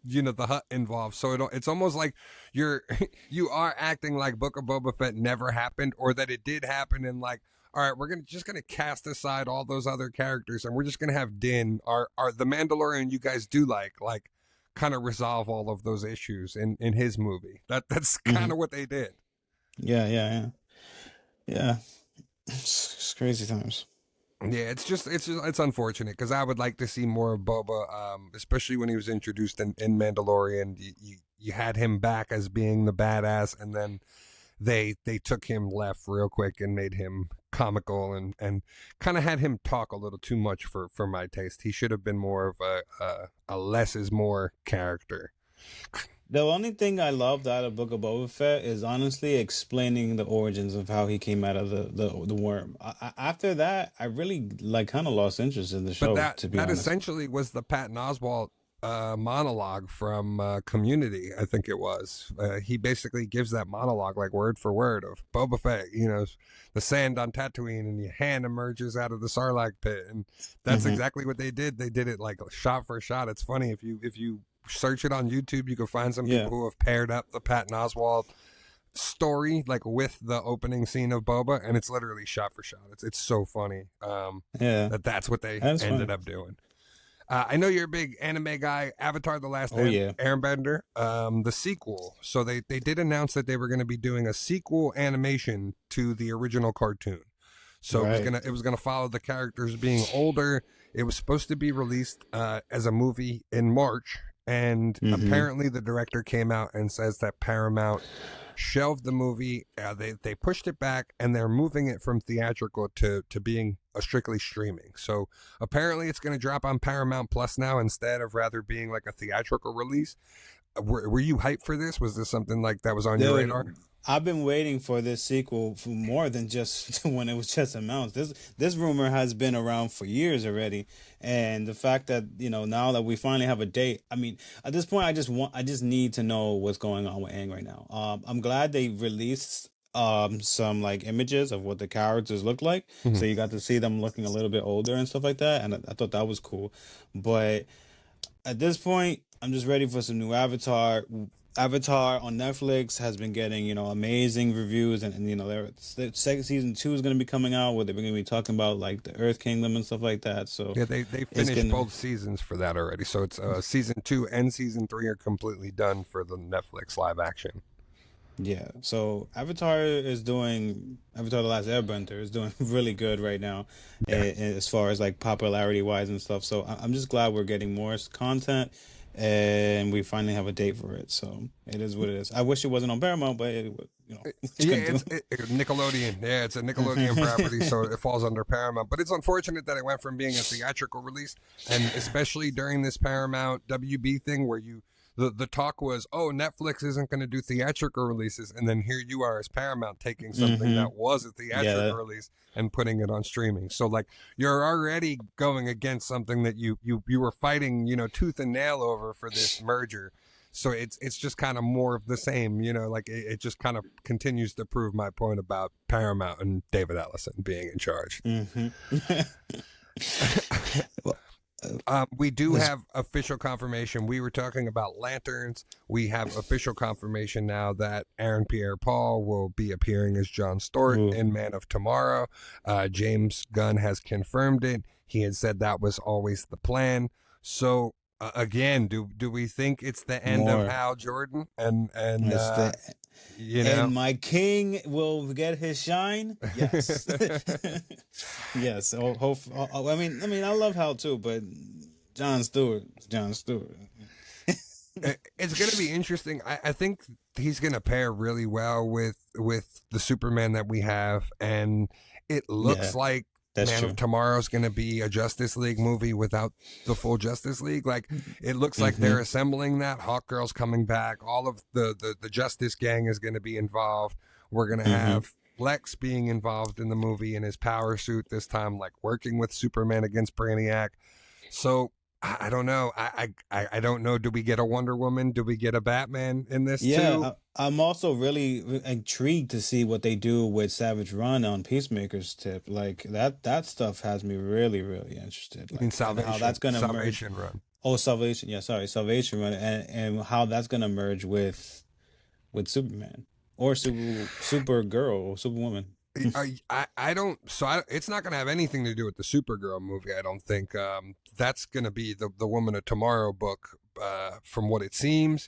the Hut involved. So it's almost like you're you are acting like Book of Boba Fett never happened, or that it did happen, and like, all right, we're gonna cast aside all those other characters, and we're just gonna have Din, our the Mandalorian you guys do like kind of resolve all of those issues in his movie. That's kind Mhm. of what they did. Yeah, yeah, yeah, yeah. It's crazy times. Yeah, it's unfortunate because I would like to see more of Boba, especially when he was introduced in Mandalorian. You had him back as being the badass, and then they took him left real quick and made him comical and kind of had him talk a little too much for my taste. He should have been more of a less is more character. The only thing I loved out of Book of Boba Fett is honestly explaining the origins of how he came out of the worm. After that, I really like kind of lost interest in the But show, that to be that honest. essentially was the Patton Oswalt monologue from Community. I think it was. He basically gives that monologue like word for word of Boba Fett. The sand on Tatooine, and your hand emerges out of the Sarlacc pit, and that's Hmm. exactly what they did. They did it like shot for shot. It's funny if you search it on YouTube, you can find some Yeah, people who have paired up the Patton Oswalt story like with the opening scene of Boba, and it's literally shot for shot. It's so funny yeah, that's what they that's ended funny. up doing. I know you're a big anime guy. Avatar: The Last Oh yeah, Airbender, the sequel. So they did announce that they were going to be doing a sequel animation to the original cartoon. So right. it was gonna follow the characters being older. It was supposed to be released as a movie in March, and Hmm. apparently the director came out and says that Paramount shelved the movie. They pushed it back, and they're moving it from theatrical to being a strictly streaming. So apparently it's going to drop on Paramount Plus now instead of rather being like a theatrical release. Were you hyped for this? Was this something like that was on your radar? Dude, I've been waiting for this sequel for more than just when it was just announced. This rumor has been around for years already, and the fact that now that we finally have a date. I mean, at this point, I just need to know what's going on with Aang right now. I'm glad they released some like images of what the characters look like, Mhm. so you got to see them looking a little bit older and stuff like that, and I thought that was cool, but at this point, I'm just ready for some new Avatar. Avatar on Netflix has been getting, amazing reviews, and the second season 2 is going to be coming out where they're going to be talking about like the Earth Kingdom and stuff like that. So Yeah, they it's finished gonna, both seasons for that already. So it's season 2 and season 3 are completely done for the Netflix live action. yeah. So Avatar: The Last Airbender is doing really good right now, Yeah. as far as like popularity wise and stuff. So I'm just glad we're getting more content, and we finally have a date for it. So it is what it is. I wish it wasn't on Paramount, but it's Yeah, gonna do Nickelodeon. Yeah, it's a Nickelodeon property, it. so it falls under Paramount. But it's unfortunate that it went from being a theatrical release, and especially during this Paramount WB thing, where the talk was, oh, Netflix isn't going to do theatrical releases, and then here you are as Paramount taking something Hmm. that was a Yeah. theatrical release and putting it on streaming. So like you're already going against something that you were fighting, tooth and nail over for this merger. So it's just kind of more of the same, like it just kind of continues to prove my point about Paramount and David Ellison being in charge. Hmm. We do It's, have official confirmation. We were talking about lanterns. We have official confirmation now that Aaron Pierre Paul will be appearing as Jon Stewart ooh, in Man of Tomorrow. James Gunn has confirmed it. He had said that was always the plan. So again, do we think it's the end of more. Hal Jordan and It's the you and know? my king will get his shine. Yes, yes. I mean, I love Hal too, but Jon Stewart, Jon Stewart. It's going to be interesting. I think he's going to pair really well with the Superman that we have, and it Yeah, looks like that's Man of true. Tomorrow is going to be a Justice League movie without the full Justice League. Like it looks like Mm-hmm. they're assembling that. Hawkgirl's coming back. All of the Justice Gang is going to be involved. We're going to Mm-hmm. have Lex being involved in the movie in his power suit this time, like working with Superman against Brainiac. So I don't know. I don't know. Do we get a Wonder Woman? Do we get a Batman in this too? I'm also really intrigued to see what they do with Savage Run on Peacemaker's tip. Like that stuff has me really, really interested. I mean, Like, and how that's gonna merge. Salvation Run. Oh, Salvation. Yeah, sorry, Salvation Run, and how that's gonna merge with Superman or Supergirl or Superwoman. I don't. So it's not going to have anything to do with the Supergirl movie. I don't think. That's going to be the Woman of Tomorrow book. From what it seems,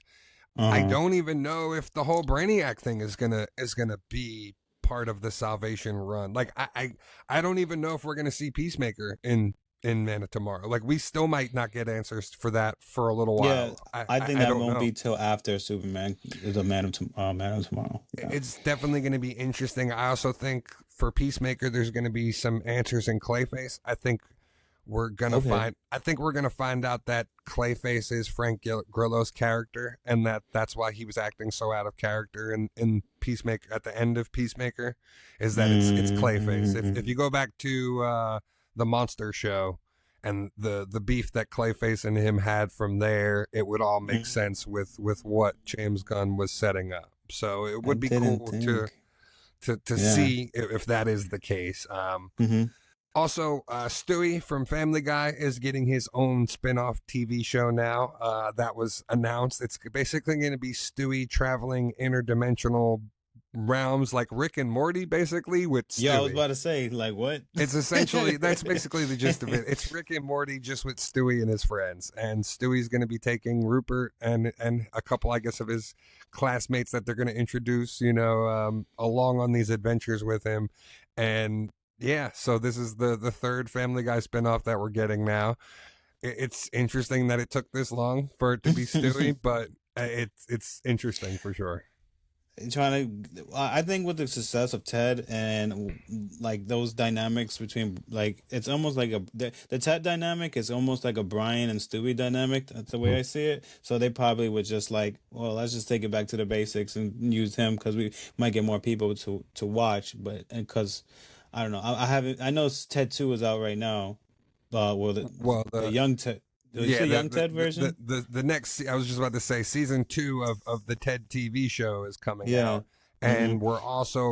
I Uh-huh. don't even know if the whole Brainiac thing is gonna be part of the Salvation Run. Like I don't even know if we're gonna see Peacemaker in Man of Tomorrow. Like we still might not get answers for that for a little Yeah, while. I think I that don't won't know. be till after Superman is a Man of Tomorrow. Yeah. It's definitely going to be interesting. I also think for Peacemaker, there's going to be some answers in Clayface. Okay. I think we're gonna find out that Clayface is Frank Grillo's character, and that's why he was acting so out of character in Peacemaker at the end of Peacemaker, is that it's Clayface. If you Mm-hmm. go back to the Monster Show and the beef that Clayface and him had from there, it would all make sense with what James Gunn was setting up. So it I would be didn't cool think. to Yeah. see if that is the case. Mm-hmm. Also, Stewie from Family Guy is getting his own spin-off TV show now. That was announced. It's basically going to be Stewie traveling interdimensional realms like Rick and Morty, basically, with Yeah, I was Stewie. about to say, like, what? It's essentially, that's basically the gist of it. It's Rick and Morty just with Stewie and his friends. And Stewie's going to be taking Rupert and a couple, I guess, of his classmates that they're going to introduce, along on these adventures with him. And yeah, so this is the third Family Guy spinoff that we're getting now. It's interesting that it took this long for it to be Stewie, but it's interesting for sure. Trying to, I think with the success of Ted and like those dynamics between, like, it's almost like the Ted dynamic is almost like a Brian and Stewie dynamic. That's the way I see it. So they probably would just like, well, let's just take it back to the basics and use him because we might get more people to watch. But and because I don't know, I haven't. I know Ted 2 is out right now. Well, Well, the young Ted. Did you yeah, say young Ted version? the next, I was just about to say, season 2 of the Ted TV show is coming Yeah. out. Mm-hmm. And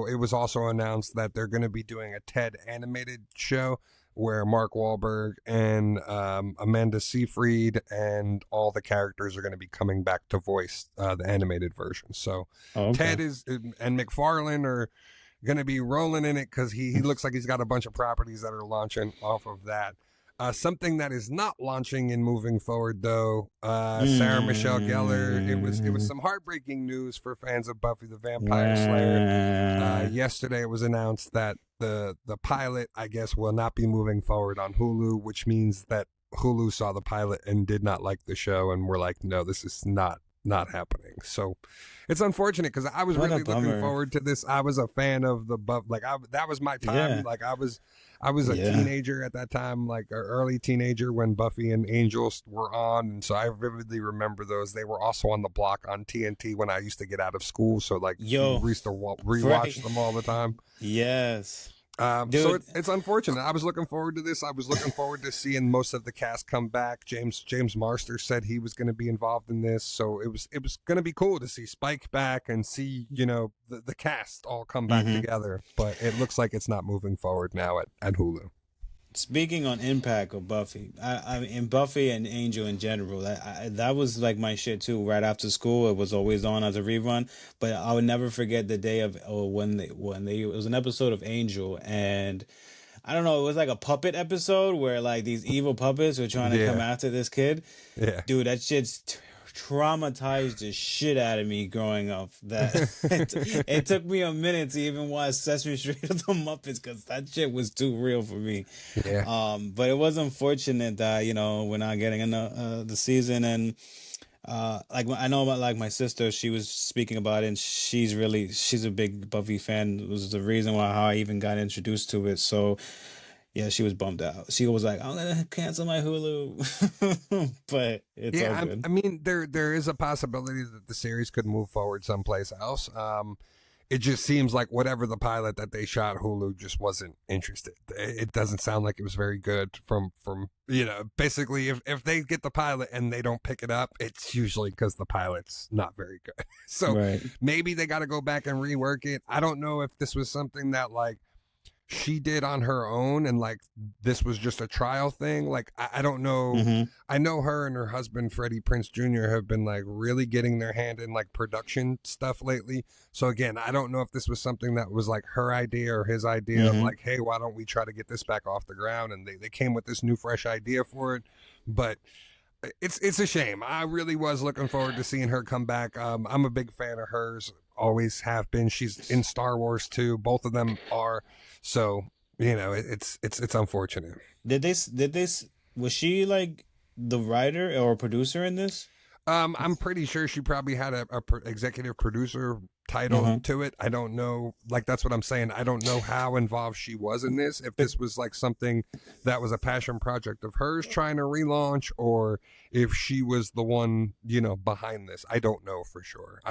it was also announced that they're going to be doing a Ted animated show where Mark Wahlberg and Amanda Seyfried and all the characters are going to be coming back to voice the animated version. So Oh, okay. Ted and McFarlane are going to be rolling in it because he looks like he's got a bunch of properties that are launching off of that. Something that is not launching and moving forward, though, Sarah Michelle Gellar. It was some heartbreaking news for fans of Buffy the Vampire Slayer. Yesterday, it was announced that the pilot, I guess, will not be moving forward on Hulu, which means that Hulu saw the pilot and did not like the show, and were like, no, this is not happening. So it's unfortunate because I was What a really looking bummer. forward to this. I was a fan of the Buff, like that was my time. Yeah. Like I was a Yeah. teenager at that time, like an early teenager when Buffy and Angels were on, and so I vividly remember those. They were also on the block on TNT when I used to get out of school, so like Yo. we used to rewatch Right. them all the time. Yes. So Dude. it's unfortunate. I was looking forward to this. I was looking forward to seeing most of the cast come back. James Marster said he was going to be involved in this, so it was going to be cool to see Spike back and see the cast all come back Mhm. together. But it looks like it's not moving forward now at Hulu. Speaking on impact of Buffy, I mean Buffy and Angel in general, that was like my shit too. Right after school, it was always on as a rerun. But I would never forget the day of when they it was an episode of Angel, and I don't know, it was like a puppet episode where like these evil puppets were trying to come Yeah, after this kid. yeah. Dude, that shit's traumatized the shit out of me growing up. That it took me a minute to even watch Sesame Street or the Muppets because that shit was too real for me. Yeah. But it was unfortunate that we're not getting in the season, and like I know about like my sister, she was speaking about it, and she's a big Buffy fan. It was the reason why how I even got introduced to it. So yeah, she was bummed out. She was like, "I'm gonna cancel my Hulu," but it's all Yeah, good. I mean, there is a possibility that the series could move forward someplace else. It just seems like whatever the pilot that they shot, Hulu just wasn't interested. It doesn't sound like it was very good. From basically, if they get the pilot and they don't pick it up, it's usually because the pilot's not very good. So Right. maybe they got to go back and rework it. I don't know if this was something that like she did on her own and like this was just a trial thing. Like I don't know. Mm-hmm. I know her and her husband Freddie Prince Jr. have been like really getting their hand in like production stuff lately. So again, I don't know if this was something that was like her idea or his idea of Mm-hmm. like, hey, why don't we try to get this back off the ground? And they came with this new fresh idea for it. But it's a shame. I really was looking forward to seeing her come back. I'm a big fan of hers, always have been. She's in Star Wars too. Both of them are. So it's unfortunate. Was she like the writer or producer in this? I'm pretty sure she probably had a executive producer title Uh-huh. to it. I don't know. Like that's what I'm saying. I don't know how involved she was in this. If But this was like something that was a passion project of hers trying to relaunch, or if she was the one behind this. I don't know for sure.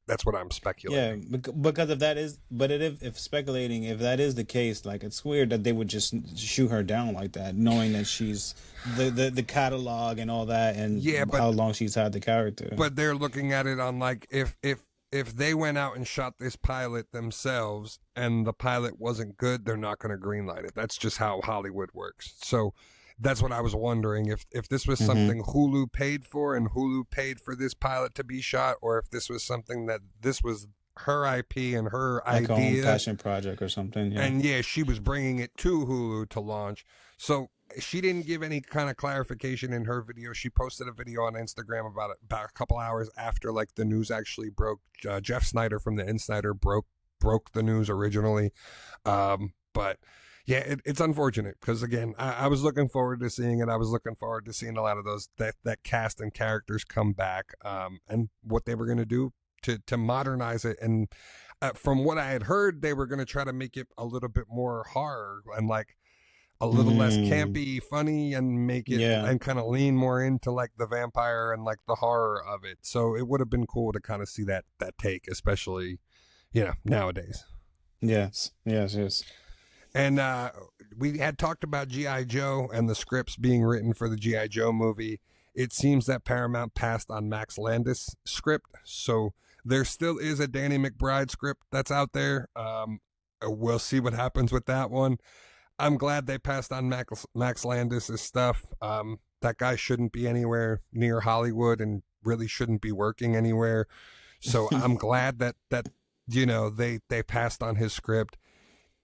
That's what I'm yeah, speculating. because if that is, but if speculating, if that is the case, like it's weird that they would just shoot her down like that, knowing that she's the catalog and all that, Yeah, and but how long she's had the character. they're looking at it on like if they went out and shot this pilot themselves and the pilot wasn't good, they're not going to greenlight it. That's just how Hollywood works. So that's what I was wondering if this was Mm-hmm. something Hulu paid for and Hulu paid for this pilot to be shot, or if this was something that this was her IP and her Like her own idea, passion project or something. Yeah. and yeah, she was bringing it to Hulu to launch. So she didn't give any kind of clarification in her video. She posted a video on Instagram about a couple hours after like the news actually broke. Jeff Snyder from the Insider broke the news originally, but yeah, it's unfortunate because again, I was looking forward to seeing it. I was looking forward to seeing a lot of those that cast and characters come back, and what they were going to do to modernize it. And from what I had heard, they were going to try to make it a little bit more horror and like a little less Mm, campy, funny, and make it yeah. and kind of lean more into like the vampire and like the horror of it. So it would have been cool to kind of see that take, especially nowadays. Yes. Yes. Yes. And we had talked about GI Joe and the scripts being written for the GI Joe movie. It seems that Paramount passed on Max Landis' script, so there still is a Danny McBride script that's out there. We'll see what happens with that one. I'm glad they passed on Max Landis' stuff. That guy shouldn't be anywhere near Hollywood and really shouldn't be working anywhere. So I'm glad that they passed on his script.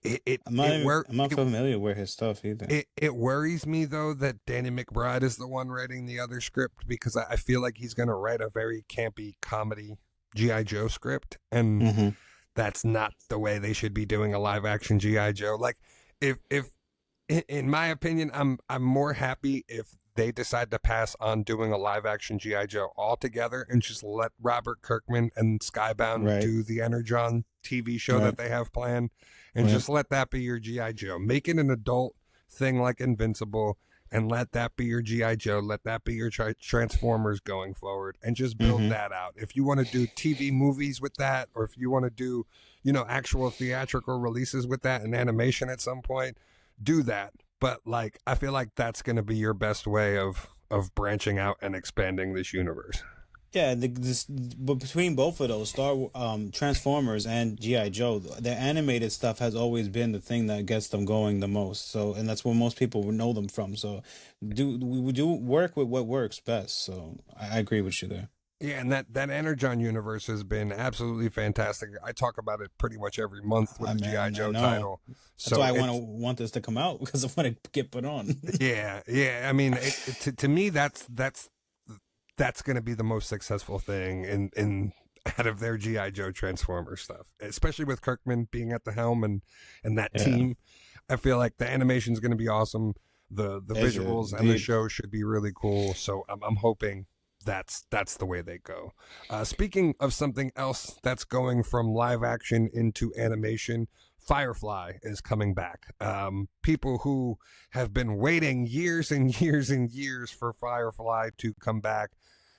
It it it wor- I'm not familiar with his stuff either. it worries me though that Danny McBride is the one writing the other script because I feel like he's going to write a very campy comedy GI Joe script, and Mm-hmm. that's not the way they should be doing a live action GI Joe. Like if in my opinion, I'm more happy if they decide to pass on doing a live action GI Joe altogether and just let Robert Kirkman and Skybound Right. do the Energon TV show that Right. they have planned, and Right. just let that be your GI Joe. Make it an adult thing like Invincible, and let that be your GI Joe. Let that be your Transformers going forward, and just build Mm-hmm. that out. If you want to do TV movies with that, or if you want to do actual theatrical releases with that and animation at some point, do that. But like I feel like that's going to be your best way of branching out and expanding this universe. Yeah, but between both of those, Transformers and GI Joe, their animated stuff has always been the thing that gets them going the most. So, and that's where most people would know them from. So, we do work with what works best. So, I agree with you there. Yeah, and that Energon universe has been absolutely fantastic. I talk about it pretty much every month with I the GI man, I Joe know. title. That's So why I it's want this to come out because I want to get put on. yeah, yeah. I mean, to me that's going to be the most successful thing in out of their GI Joe Transformer stuff, especially with Kirkman being at the helm and that Yeah, team. I feel like the animation is going to be awesome. The is it visuals and the indeed? show should be really cool. So I'm hoping that's the way they go. Speaking of something else that's going from live action into animation, Firefly is coming back. People who have been waiting years and years and years for Firefly to come back,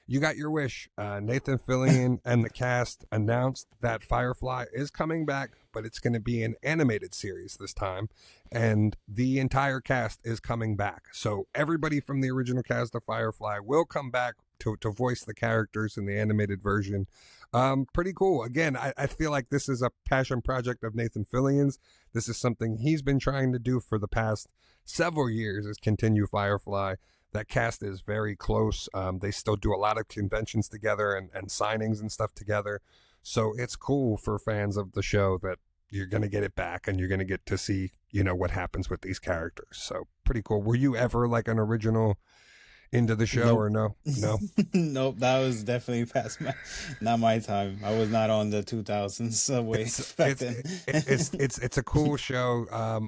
you got your wish. Nathan Fillion and the cast announced that Firefly is coming back, but it's going to be an animated series this time, and the entire cast is coming back. So everybody from the original cast of Firefly will come back to voice the characters in the animated version. Pretty cool. Again, I feel like this is a passion project of Nathan Fillion's. This is something he's been trying to do for the past several years, is continue Firefly. That cast is very close. They still do a lot of conventions together and signings and stuff together. So it's cool for fans of the show that you're going to get it back and you're going to get to see, what happens with these characters. So pretty cool. Were you ever like an original into the show Nope. or no? No. Nope, that was definitely past not my time. I was not on the 2000s way It's back it's then. it's a cool show.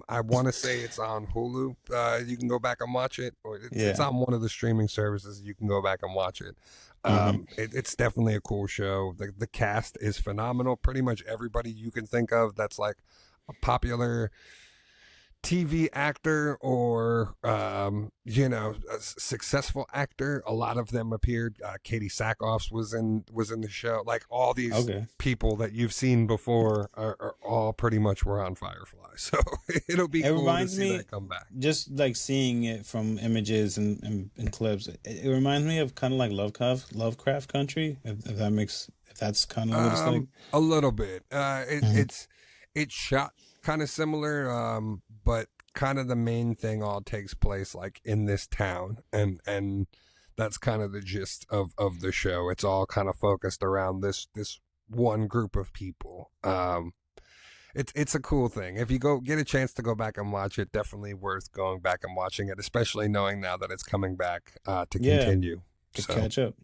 I want to say it's on Hulu. You can go back and watch it, or it's Yeah. on one of the streaming services. You can go back and watch it. Hmm. It's definitely a cool show. The cast is phenomenal. Pretty much everybody you can think of that's like a popular TV actor or a successful actor. A lot of them appeared. Katie Sackhoff was in the show. Like all these Okay. people that you've seen before are all pretty much were on Firefly. So it'll be It cool to reminds see me, that come back. just like seeing it from images and clips, it reminds me of kind of like Lovecraft Country, if that's kind of what it's like. A little bit. Hmm. It's shot kind of similar, but kind of the main thing all takes place like in this town, and that's kind of the gist of the show. It's all kind of focused around this one group of people. It's a cool thing. If you go get a chance to go back and watch it, definitely worth going back and watching it, especially knowing now that it's coming back to Yeah, continue. to So catch up.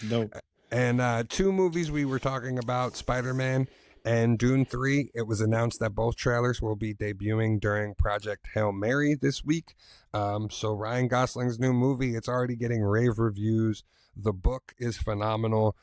Dope. and two movies we were talking about, Spider-Man and Dune 3. It was announced that both trailers will be debuting during Project Hail Mary this week. So Ryan Gosling's new movie, it's already getting rave reviews. The book is phenomenal.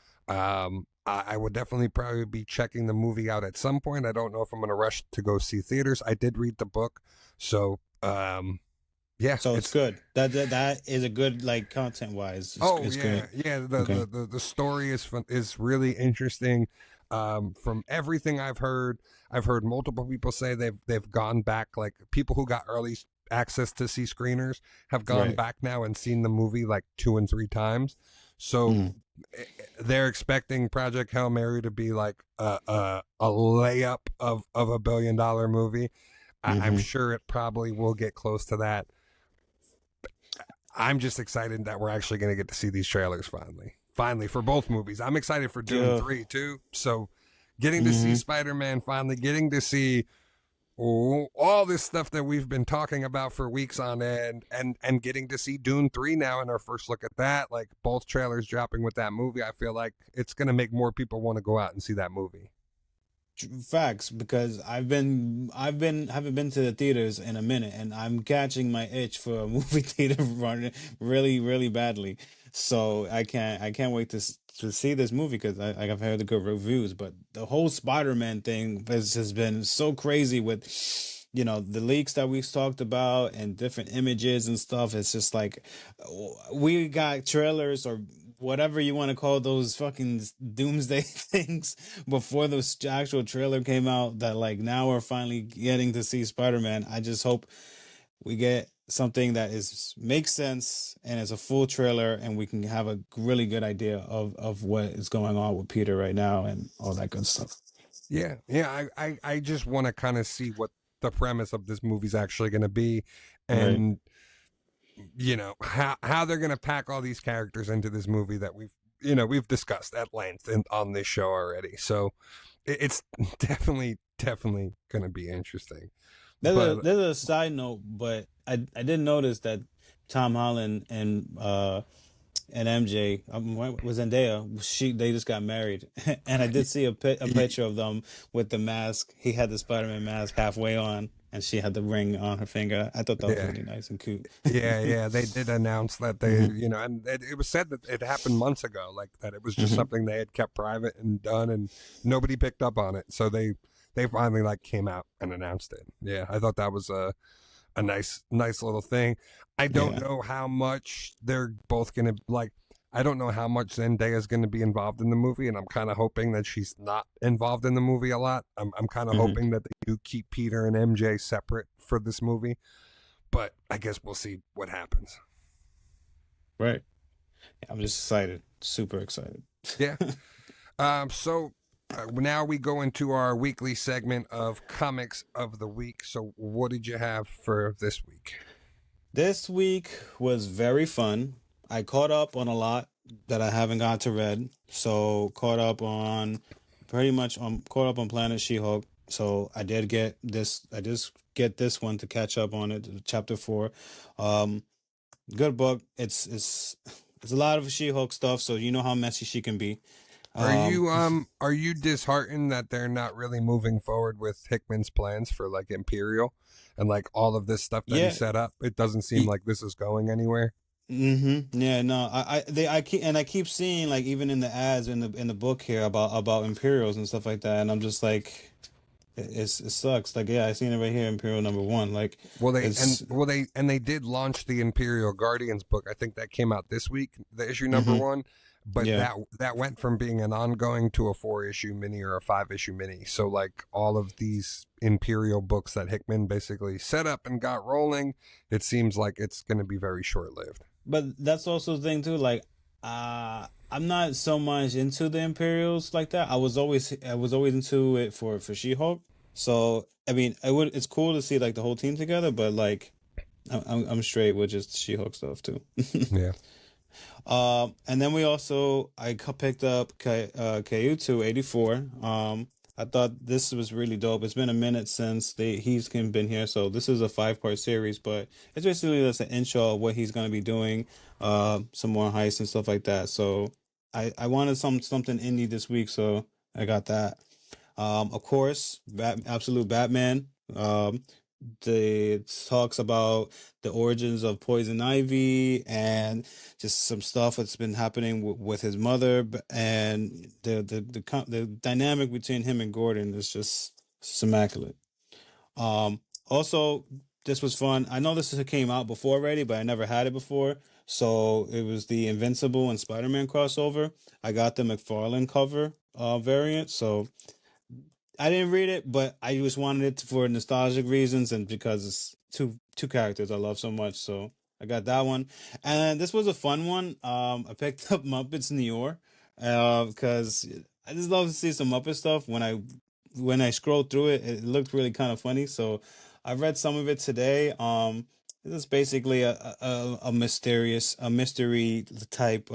I would definitely probably be checking the movie out at some point. I don't know if I'm going to rush to go see theaters. I did read the book. So, yeah, So it's it's good. That is a good, like, content wise. oh It's yeah, good. yeah. The Okay. the the, the story is fun, is really interesting. From everything I've heard multiple people say they've gone back. Like people who got early access to see screeners have gone Right. back now and seen the movie like two and three times. So Mm. they're expecting Project Hail Mary to be like a layup of $1 billion movie. I'm Hmm. sure it probably will get close to that. I'm just excited that we're actually going to get to see these trailers finally. Finally, for both movies. I'm excited for Dune Yeah. 3 too. So, getting to see Hmm. Spider Man finally, getting to see all this stuff that we've been talking about for weeks on end, and getting to see Dune 3 now in our first look at that. Like, both trailers dropping with that movie, I feel like it's going to make more people want to go out and see that movie. Facts, because haven't been to the theaters in a minute, and I'm catching my itch for a movie theater run really, really badly. So I can't wait to see this movie because I've heard the good reviews. But the whole Spider-Man thing has been so crazy with, the leaks that we've talked about and different images and stuff. It's just like we got trailers or whatever you want to call those fucking doomsday things before the actual trailer came out, that like now we're finally getting to see Spider-Man. I just hope we get something that is makes sense and is a full trailer, and we can have a really good idea of what is going on with Peter right now and all that good stuff. Yeah, yeah. I just want to kind of see what the premise of this movie's actually going to be, Right. and how they're going to pack all these characters into this movie that we've discussed at length on this show already. So it's definitely going to be interesting. But There's a side note, but I did notice that Tom Holland and MJ was Zendaya. They just got married, and I did see a picture of them with the mask. He had the Spider-Man mask halfway on, and she had the ring on her finger. I thought that was yeah, really nice and cute. yeah. They did announce that Hmm. and it was said that it happened months ago, like that it was just Hmm. something they had kept private and done, and nobody picked up on it. So they finally like came out and announced it. Yeah, I thought that was a nice little thing. I don't Yeah. know how much they're both gonna like. I don't know how much Zendaya is going to be involved in the movie, and I'm kind of hoping that she's not involved in the movie a lot. I'm kind of Hmm. hoping that they do keep Peter and MJ separate for this movie, but I guess we'll see what happens. Right. I'm just excited, super excited. Yeah. So now we go into our weekly segment of comics of the week. So what did you have for this week? This week was very fun. I caught up on a lot that I haven't got to read. So caught up on pretty much caught up on Planet She-Hulk. So I did get this. I just get this one to catch up on it. Chapter 4. Um, Good book. It's a lot of She-Hulk stuff. So you know how messy she can be. Um, Are you disheartened that they're not really moving forward with Hickman's plans for like Imperial and like all of this stuff that he yeah. set up? It doesn't seem like this is going anywhere. Mm-hmm. Yeah, no, I keep seeing like even in the ads in the book here about Imperials and stuff like that, and I'm just like, it sucks. Like, yeah, I seen it right here, Imperial number one. Like, it's They did launch the Imperial Guardians book. I think that came out this week, the issue number mm-hmm. 1. But Yeah, that went from being an ongoing to a 4-issue mini or a 5-issue mini. So like all of these Imperial books that Hickman basically set up and got rolling, it seems like it's going to be very short lived. but that's also the thing too. Like, I'm not so much into the Imperials like that. I was always into it for She-Hulk. So I mean, it's cool to see like the whole team together, but like, I'm straight with just She-Hulk stuff too. Yeah. And then picked up KU2 84. I thought this was really dope. It's been a minute since he's been here, so this is a 5-part series, but it's basically just an intro of what he's gonna be doing, some more heists and stuff like that. So I wanted something indie this week, so I got that. Of course, Absolute Batman. The talks about the origins of Poison Ivy and just some stuff that's been happening with his mother, and the dynamic between him and Gordon is just immaculate. Also, this was fun. I know this came out before already, but I never had it before. So it was the Invincible and Spider-Man crossover. I got the McFarlane cover variant, so I didn't read it, but I just wanted it for nostalgic reasons and because it's two characters I love so much. So I got that one, and this was a fun one. I picked up Muppets New York because I just love to see some Muppet stuff. When I scrolled through it, it looked really kind of funny. So I read some of it today. This is basically a mystery type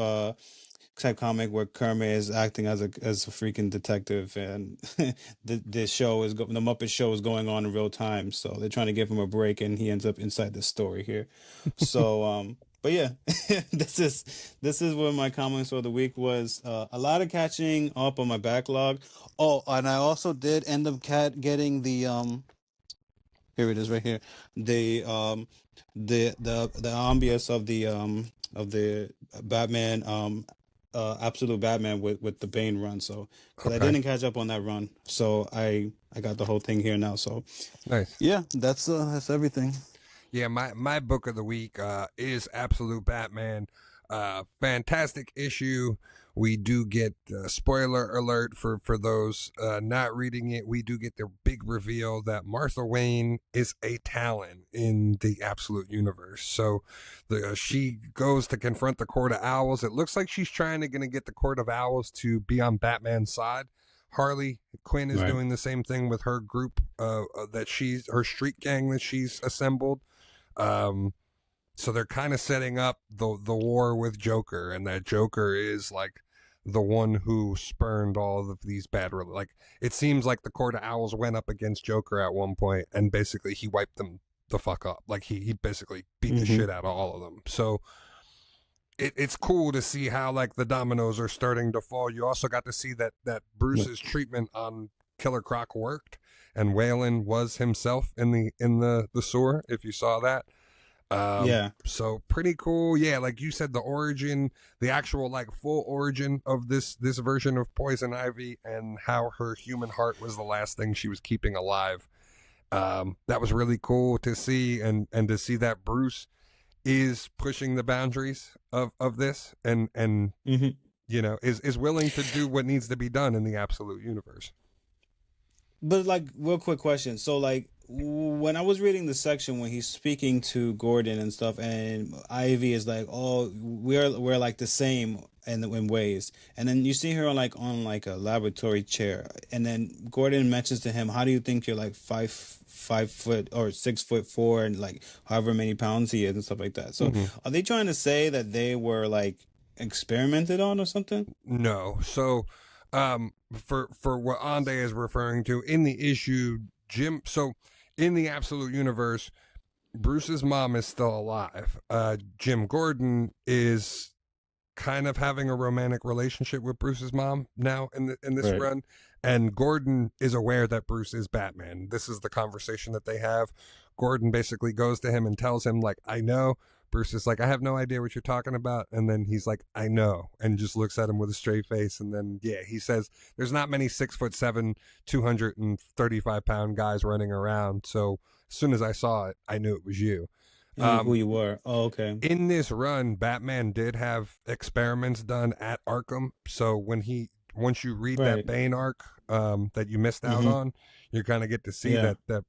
comic where Kermit is acting as a freaking detective, and the Muppet Show is going on in real time. So they're trying to give him a break, and he ends up inside the story here. So but yeah, this is what my comics for the week was. A lot of catching up on my backlog. Oh, and I also did end up getting the here it is right here. The ambience of the Batman Absolute Batman with the Bane run. So because I Okay. didn't catch up on that run, so I got the whole thing here now. So Nice. yeah, that's everything. Yeah, my book of the week is Absolute Batman. Fantastic issue We do get spoiler alert for those not reading it. We do get the big reveal that Martha Wayne is a Talon in the Absolute Universe. So she goes to confront the Court of Owls. It looks like she's trying to get the Court of Owls to be on Batman's side. Harley Quinn is Right. doing the same thing with her group her street gang that she's assembled. So they're kind of setting up the war with Joker, and that Joker is like the one who spurned all of these like it seems like the Court of Owls went up against Joker at one point, and basically he wiped them the fuck up. Like he basically beat the shit out of all of them. So it's cool to see how like the dominoes are starting to fall. You also got to see that Bruce's treatment on Killer Croc worked, and Waylon was himself in the sewer. If you saw that, Yeah. so pretty cool. Yeah, like you said, the origin, the actual like full origin of this version of Poison Ivy, and how her human heart was the last thing she was keeping alive. That was really cool to see, and to see that Bruce is pushing the boundaries of this, and you know, is willing to do what needs to be done in the Absolute Universe. But like, real quick question. So like, when I was reading the section when he's speaking to Gordon and stuff, and Ivy is like, "Oh, we're like the same in ways," and then you see her on like a laboratory chair, and then Gordon mentions to him, "How do you think you're like 5 foot or 6'4" and like however many pounds he is and stuff like that?" So are they trying to say that they were like experimented on or something? No. So for what Ande is referring to in the issue, Jim, so in the Absolute Universe, Bruce's mom is still alive. Jim Gordon is kind of having a romantic relationship with Bruce's mom now in this Right. run, and Gordon is aware that Bruce is Batman. This is the conversation that they have. Gordon basically goes to him and tells him like, "I know." Bruce is like, "I have no idea what you're talking about," and then he's like, "I know," and just looks at him with a straight face, and then yeah, he says, "There's not many 6'7", 235-pound guys running around, so as soon as I saw it, I knew it was you." You knew who you were. Oh, okay. In this run, Batman did have experiments done at Arkham. So once you read that Right. Bane arc that you missed out Mm-hmm. on, you kind of get to see Yeah. that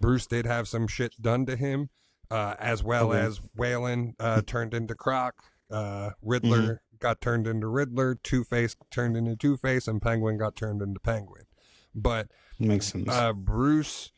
Bruce did have some shit done to him, as well Okay. as Waylon turned into Croc, Mm-hmm. Riddler got turned into Riddler, Two-Face turned into Two-Face, and Penguin got turned into Penguin. But Makes sense. Bruce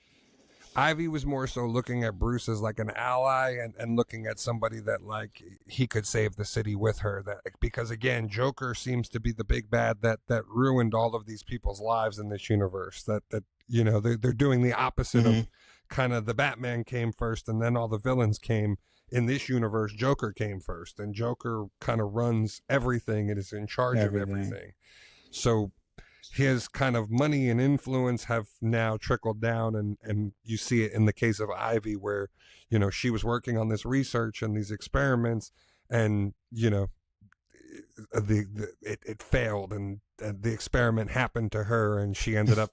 Ivy was more so looking at Bruce as like an ally, and looking at somebody that like he could save the city with her. That because again, Joker seems to be the big bad that ruined all of these people's lives in this universe. That you know they're doing the opposite Mm-hmm. of kind of the Batman came first and then all the villains came. In this universe, Joker came first, and Joker kind of runs everything and is in charge of Everything. everything. So his kind of money and influence have now trickled down, and you see it in the case of Ivy, where you know she was working on this research and these experiments, and you know it failed, and the experiment happened to her, and she ended up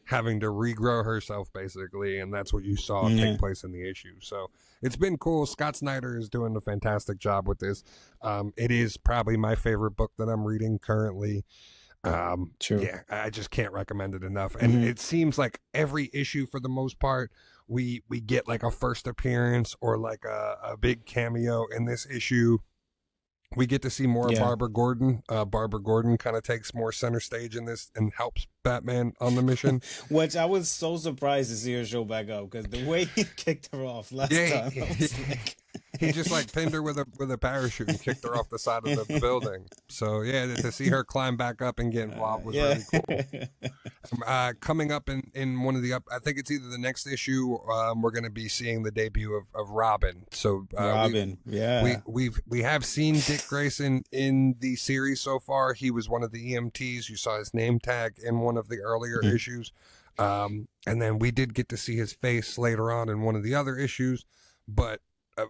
having to regrow herself basically, and that's what you saw Yeah. take place in the issue. So it's been cool. Scott Snyder is doing a fantastic job with this. It is probably my favorite book that I'm reading currently. True. Yeah, I just can't recommend it enough. And Mm-hmm. it seems like every issue, for the most part, we get like a first appearance or like a big cameo. In this issue, we get to see more of Yeah. Barbara Gordon. Barbara Gordon kind of takes more center stage in this and helps Batman on the mission. Which I was so surprised to see her show back up because the way he kicked her off last time, I was like, He just like pinned her with a parachute and kicked her off the side of the building. So yeah, to see her climb back up and get involved was yeah. really cool. Coming up in one of I think it's either the next issue. We're going to be seeing the debut of Robin. So Robin. Yeah. we have seen Dick Grayson in the series so far. He was one of the EMTs. You saw his name tag in one of the earlier issues, and then we did get to see his face later on in one of the other issues. But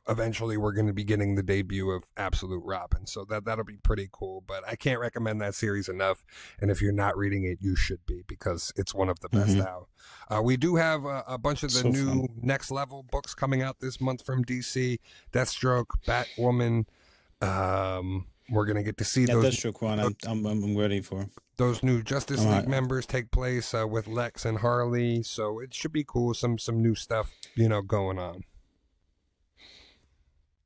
eventually we're going to be getting the debut of Absolute Robin, so that'll be pretty cool. But I can't recommend that series enough, and if you're not reading it, you should be, because it's one of the best out. We do have a bunch of the So new fun. Next Level books coming out this month from DC: Deathstroke, Batwoman, We're gonna get to see Yeah, that's true, Quan. I'm ready for. those new Justice All League right. members take place with Lex and Harley. So it should be cool. Some new stuff, going on.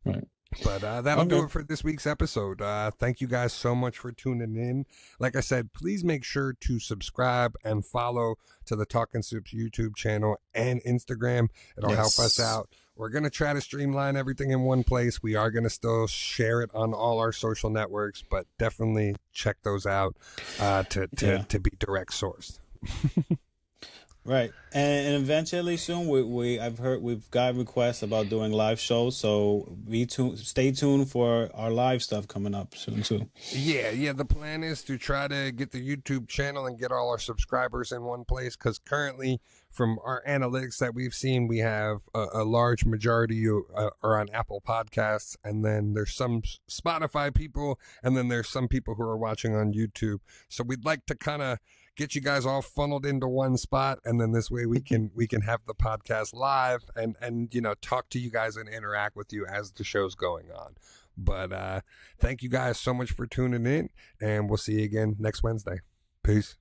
Right. But that'll do Okay. it for this week's episode. Thank you guys so much for tuning in. Like I said, please make sure to subscribe and follow to the TalkNSupes YouTube channel and Instagram. It'll help us out. We're going to try to streamline everything in one place. We are going to still share it on all our social networks, but definitely check those out to be direct sourced. Right, and eventually soon I've heard we've got requests about doing live shows, so stay tuned for our live stuff coming up soon too. Yeah. The plan is to try to get the YouTube channel and get all our subscribers in one place, because currently, from our analytics that we've seen, we have a large majority are on Apple Podcasts, and then there's some Spotify people, and then there's some people who are watching on YouTube. So we'd like to kind of get you guys all funneled into one spot, and then this way we can have the podcast live and talk to you guys and interact with you as the show's going on. But thank you guys so much for tuning in, and we'll see you again next Wednesday. Peace.